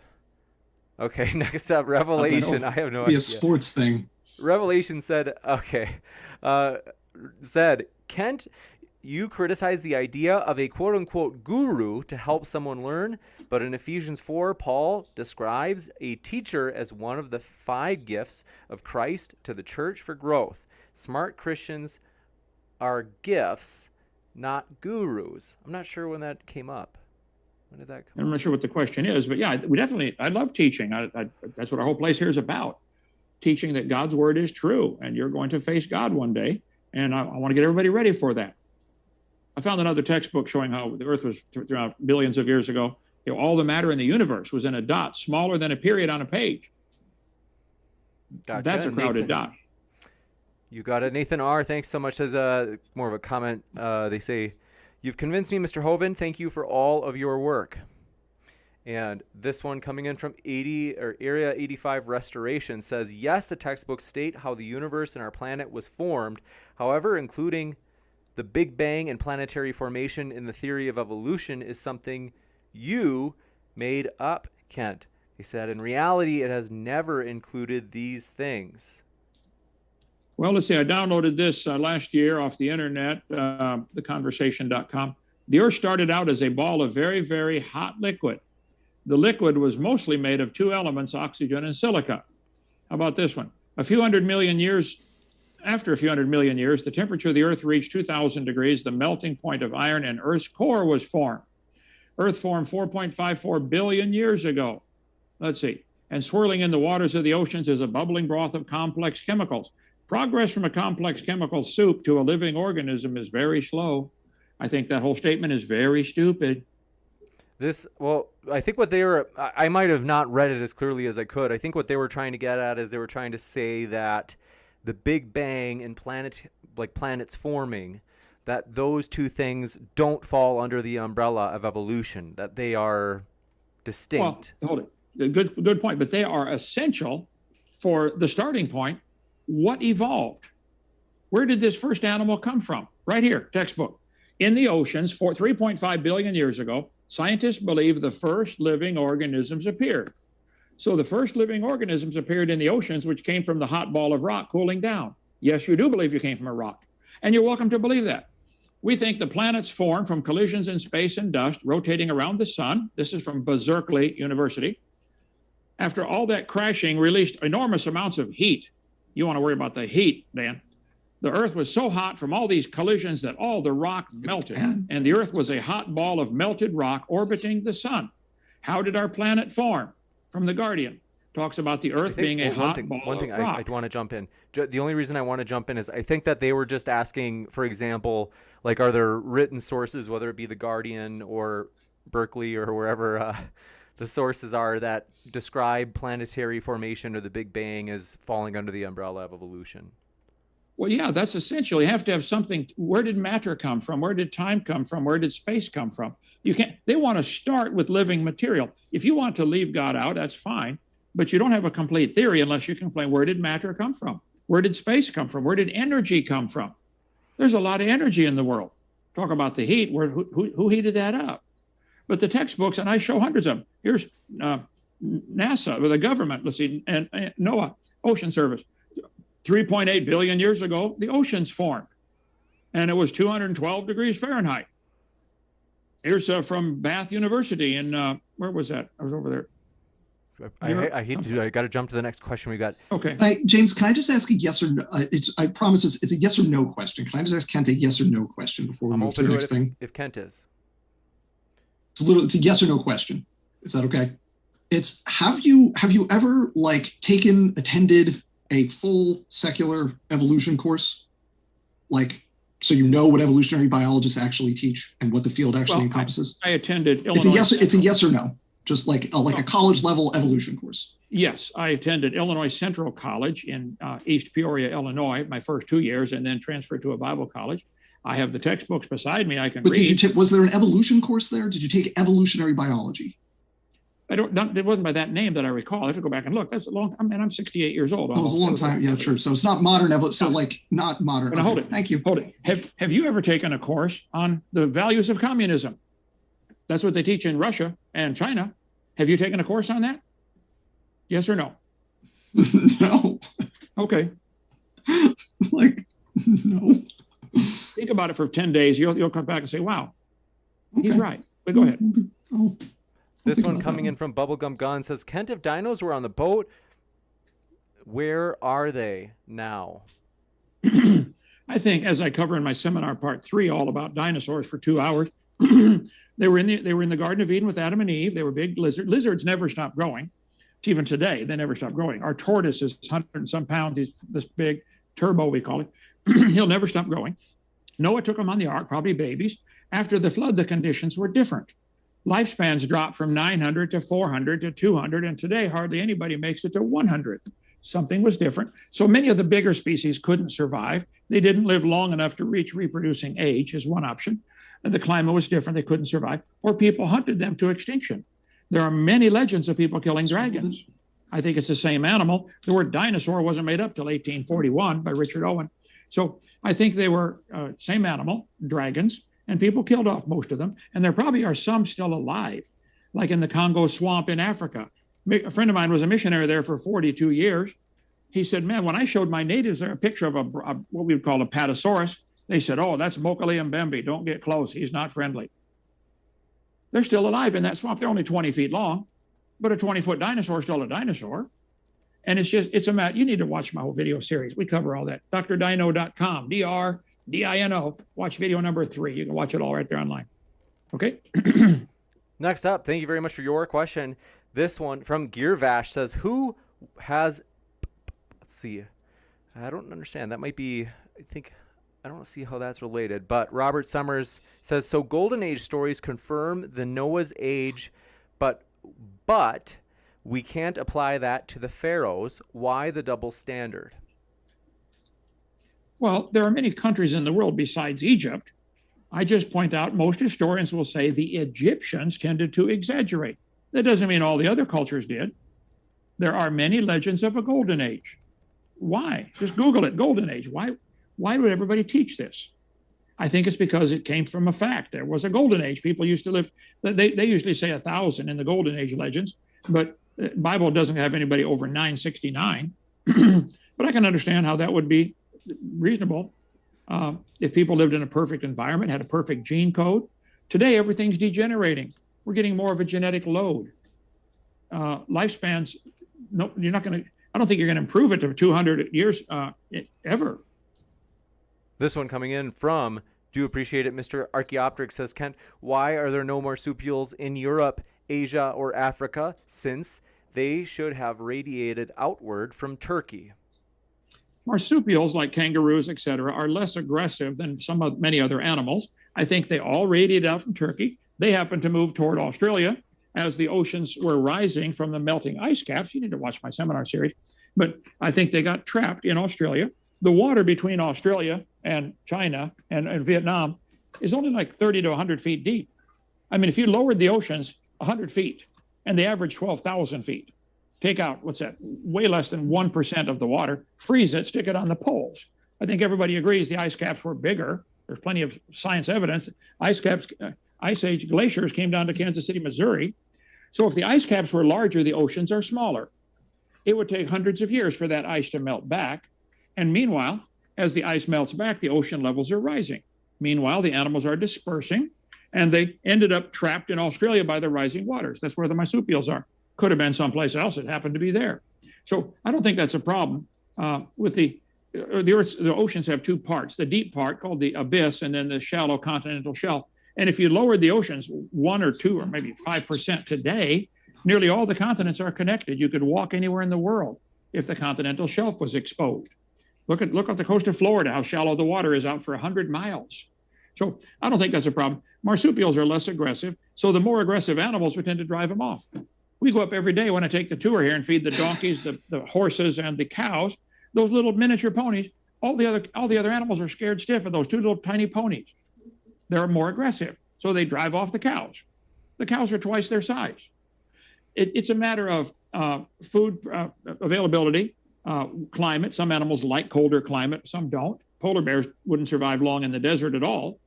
Okay, next up, Revelation. I have no idea. Be a sports thing. Revelation said, Kent, you criticize the idea of a quote-unquote guru to help someone learn, but in Ephesians 4, Paul describes a teacher as one of the 5 gifts of Christ to the church for growth. Smart Christians are gifts, not gurus. I'm not sure when that came up. When did that come up? I'm not sure what the question is, but yeah, I love teaching. That's what our whole place here is about. Teaching that God's word is true, and you're going to face God one day, and I want to get everybody ready for that. I found another textbook showing how the Earth was around billions of years ago. All the matter in the universe was in a dot, smaller than a period on a page. Gotcha. That's a crowded dot. You got it. Nathan R., thanks so much. As more of a comment, they say, you've convinced me, Mr. Hovind. Thank you for all of your work. And this one coming in from Area 85 Restoration says, yes, the textbooks state how the universe and our planet was formed. However, including the Big Bang and planetary formation in the theory of evolution is something you made up, Kent. He said, in reality, it has never included these things. Well, let's see. I downloaded this last year off the internet, theconversation.com. The Earth started out as a ball of very, very hot liquid. The liquid was mostly made of 2 elements, oxygen and silica. How about this one? After a few hundred million years, the temperature of the Earth reached 2,000 degrees. The melting point of iron and Earth's core was formed. Earth formed 4.54 billion years ago. Let's see. And swirling in the waters of the oceans is a bubbling broth of complex chemicals. Progress from a complex chemical soup to a living organism is very slow. I think that whole statement is very stupid. I think what I might have not read it as clearly as I could. I think what they were trying to get at is they were trying to say that the Big Bang and planets forming, that those two things don't fall under the umbrella of evolution, that they are distinct. Well, hold it. Good point. But they are essential for the starting point. What evolved? Where did this first animal come from? Right here, textbook. In the oceans, 3.5 billion years ago, scientists believe the first living organisms appeared. So the first living organisms appeared in the oceans, which came from the hot ball of rock cooling down. Yes, you do believe you came from a rock. And you're welcome to believe that. We think the planets formed from collisions in space and dust rotating around the sun. This is from Berkeley University. After all that crashing released enormous amounts of heat. You want to worry about the heat, Dan. The Earth was so hot from all these collisions that all the rock melted. And the Earth was a hot ball of melted rock orbiting the sun. How did our planet form? From The Guardian. Talks about the Earth being a hot ball of rock. One thing I'd want to jump in. The only reason I want to jump in is I think that they were just asking, for example, like, are there written sources, whether it be The Guardian or Berkeley or wherever the sources are, that describe planetary formation or the Big Bang as falling under the umbrella of evolution? Well, yeah, that's essential. You have to have something. Where did matter come from? Where did time come from? Where did space come from? You can't. They want to start with living material. If you want to leave God out, that's fine. But you don't have a complete theory unless you can explain, where did matter come from? Where did space come from? Where did energy come from? There's a lot of energy in the world. Talk about the heat. Who heated that up? But the textbooks, and I show hundreds of them. Here's NASA, with the government, let's see, and NOAA, Ocean Service. 3.8 billion years ago, the oceans formed, and it was 212 degrees Fahrenheit. Here's from Bath University in, where was that? I was over there. I hate to do it. I got to jump to the next question we got. Okay. James, can I just ask a yes or no? I promise it's a yes or no question. Can I just ask Kent a yes or no question before we move to the next thing? If Kent is. It's a yes or no question. Is that okay? It's have you ever attended a full secular evolution course? So you know what evolutionary biologists actually teach and what the field actually encompasses? I attended Illinois. It's a yes or no. Just like a college level evolution course. Yes, I attended Illinois Central College in East Peoria, Illinois, my first 2 years, and then transferred to a Bible college. I have the textbooks beside me. I can read. Was there an evolution course there? Did you take evolutionary biology? It wasn't by that name that I recall. I have to go back and look. That's a long. I'm 68 years old. It was a long time. Yeah, sure. So it's not modern evolution. So not modern. Okay. Hold it. Thank you. Hold it. Have you ever taken a course on the values of communism? That's what they teach in Russia and China. Have you taken a course on that? Yes or no? No. Okay. No. Think about it for 10 days. You'll come back and say, wow, he's right. But go ahead. Oh, this one coming in from Bubblegum Gun says, Kent, if dinos were on the boat, where are they now? I think, as I cover in my seminar part 3, all about dinosaurs for 2 hours, they were in the Garden of Eden with Adam and Eve. They were big lizards. Lizards never stop growing. Even today, they never stop growing. Our tortoise is 100 and some pounds. He's this big turbo, we call it. He'll never stop growing. Noah took them on the ark, probably babies. After the flood, the conditions were different. Lifespans dropped from 900 to 400 to 200, and today hardly anybody makes it to 100. Something was different. So many of the bigger species couldn't survive. They didn't live long enough to reach reproducing age is one option. And the climate was different. They couldn't survive. Or people hunted them to extinction. There are many legends of people killing dragons. I think it's the same animal. The word dinosaur wasn't made up till 1841 by Richard Owen. So I think they were same animal, dragons, and people killed off most of them. And there probably are some still alive, like in the Congo swamp in Africa. A friend of mine was a missionary there for 42 years. He said, man, when I showed my natives there a picture of what we would call a patasaurus, they said, oh, that's Mokele Mbembe. Don't get close. He's not friendly. They're still alive in that swamp. They're only 20 feet long, but a 20-foot dinosaur is still a dinosaur. And it's a matter, you need to watch my whole video series. We cover all that. drdino.com, DRDINO. Watch video number 3. You can watch it all right there online. Okay. Next up, thank you very much for your question. This one from Gearvash says, who has, let's see, I don't understand. That might be, I don't see how that's related, but Robert Summers says, so Golden Age stories confirm the Noah's age, but we can't apply that to the pharaohs. Why the double standard? Well, there are many countries in the world besides Egypt. I just point out most historians will say the Egyptians tended to exaggerate. That doesn't mean all the other cultures did. There are many legends of a golden age. Why? Just Google it, golden age. Why Why would everybody teach this? I think it's because it came from a fact. There was a golden age. People used to live, they usually say 1,000 in the golden age legends, but the Bible doesn't have anybody over 969. But I can understand how that would be reasonable if people lived in a perfect environment, had a perfect gene code. Today, everything's degenerating. We're getting more of a genetic load. Lifespans, no, you're not going to, I don't think you're going to improve it to 200 years ever. This one coming in from, do appreciate it, Mr. Archaeopteryx, says, Kent, why are there no marsupials in Europe, Asia, or Africa, since they should have radiated outward from Turkey? Marsupials, like kangaroos, etc., are less aggressive than many other animals. I think they all radiated out from Turkey. They happened to move toward Australia as the oceans were rising from the melting ice caps. You need to watch my seminar series. But I think they got trapped in Australia. The water between Australia and China and Vietnam is only like 30 to 100 feet deep. I mean, if you lowered the oceans 100 feet and they average 12,000 feet, take out, what's that, way less than 1% of the water, freeze it, stick it on the poles. I think everybody agrees the ice caps were bigger. There's plenty of science evidence. Ice caps, ice age glaciers came down to Kansas City, Missouri. So if the ice caps were larger, the oceans are smaller. It would take hundreds of years for that ice to melt back. And meanwhile, as the ice melts back, the ocean levels are rising. Meanwhile, the animals are dispersing, and they ended up trapped in Australia by the rising waters. That's where the marsupials are. Could have been someplace else. It happened to be there. So I don't think that's a problem. With the oceans have two parts, the deep part called the abyss, and then the shallow continental shelf. And if you lowered the oceans 1 or 2 or maybe 5% today, nearly all the continents are connected. You could walk anywhere in the world if the continental shelf was exposed. Look at the coast of Florida, how shallow the water is out for 100 miles. So I don't think that's a problem. Marsupials are less aggressive, so the more aggressive animals would tend to drive them off. We go up every day when I take the tour here and feed the donkeys, the horses, and the cows. Those little miniature ponies, all the other animals are scared stiff of those 2 little tiny ponies. They're more aggressive, so they drive off the cows. The cows are twice their size. It's a matter of food availability, climate. Some animals like colder climate, some don't. Polar bears wouldn't survive long in the desert at all.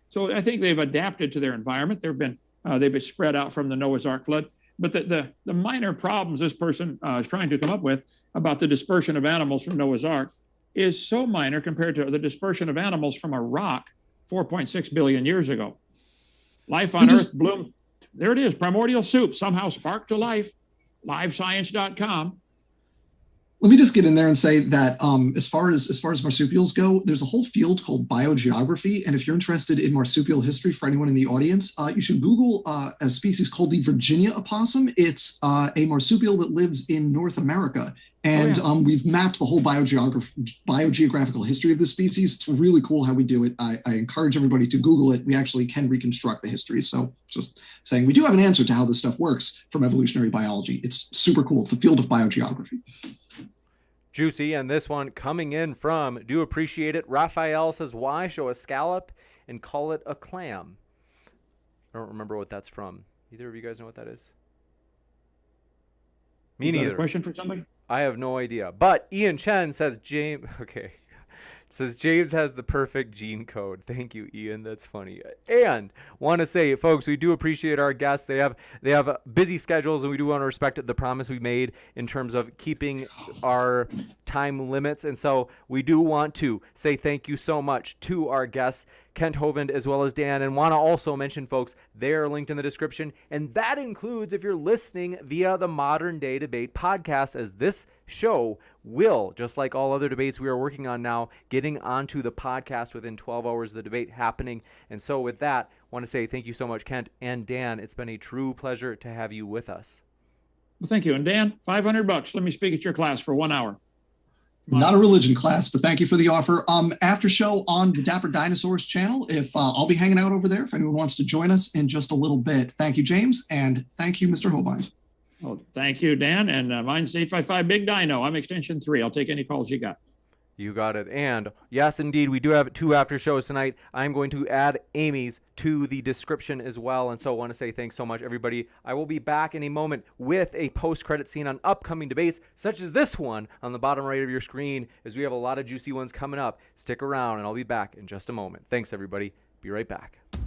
So I think they've adapted to their environment. They've been spread out from the Noah's Ark flood. But the minor problems this person is trying to come up with about the dispersion of animals from Noah's Ark is so minor compared to the dispersion of animals from a rock 4.6 billion years ago. Life on Earth bloomed. There it is, primordial soup, somehow sparked to life, livescience.com. Let me just get in there and say that as far as marsupials go, there's a whole field called biogeography. And if you're interested in marsupial history, for anyone in the audience, you should Google a species called the Virginia opossum. It's a marsupial that lives in North America. And we've mapped the whole biogeographical history of the species. It's really cool how we do it. I encourage everybody to Google it. We actually can reconstruct the history. So just saying, we do have an answer to how this stuff works from evolutionary biology. It's super cool. It's the field of biogeography. Juicy. And this one coming in from, do appreciate it, Raphael says, why show a scallop and call it a clam? I don't remember what that's from. Either of you guys know what that is? Me neither. Question for somebody? I have no idea. But Ian Chen says James James has the perfect gene code. Thank you, Ian. That's funny. And want to say, folks, we do appreciate our guests. They have busy schedules, and we do want to respect the promise we made in terms of keeping our time limits. And so we do want to say thank you so much to our guests, Kent Hovind as well as Dan, and want to also mention, folks, they are linked in the description, and that includes if you're listening via the Modern Day Debate podcast, as this show will, just like all other debates we are working on now, getting onto the podcast within 12 hours of the debate happening. And so with that, I want to say thank you so much, Kent and Dan. It's been a true pleasure to have you with us. Well, thank you. And Dan, $500. Let me speak at your class for 1 hour. Not a religion class, but thank you for the offer. After show on the Dapper Dinosaurs channel. If I'll be hanging out over there if anyone wants to join us in just a little bit. Thank you, James, and thank you, Mr. Hovind. Well, thank you, Dan. And mine's 855 Big Dino. I'm extension 3. I'll take any calls you got. You got it. And yes, indeed, we do have 2 after shows tonight. I'm going to add Amy's to the description as well. And so I want to say thanks so much, everybody. I will be back in a moment with a post-credit scene on upcoming debates, such as this one on the bottom right of your screen, as we have a lot of juicy ones coming up. Stick around, and I'll be back in just a moment. Thanks, everybody. Be right back.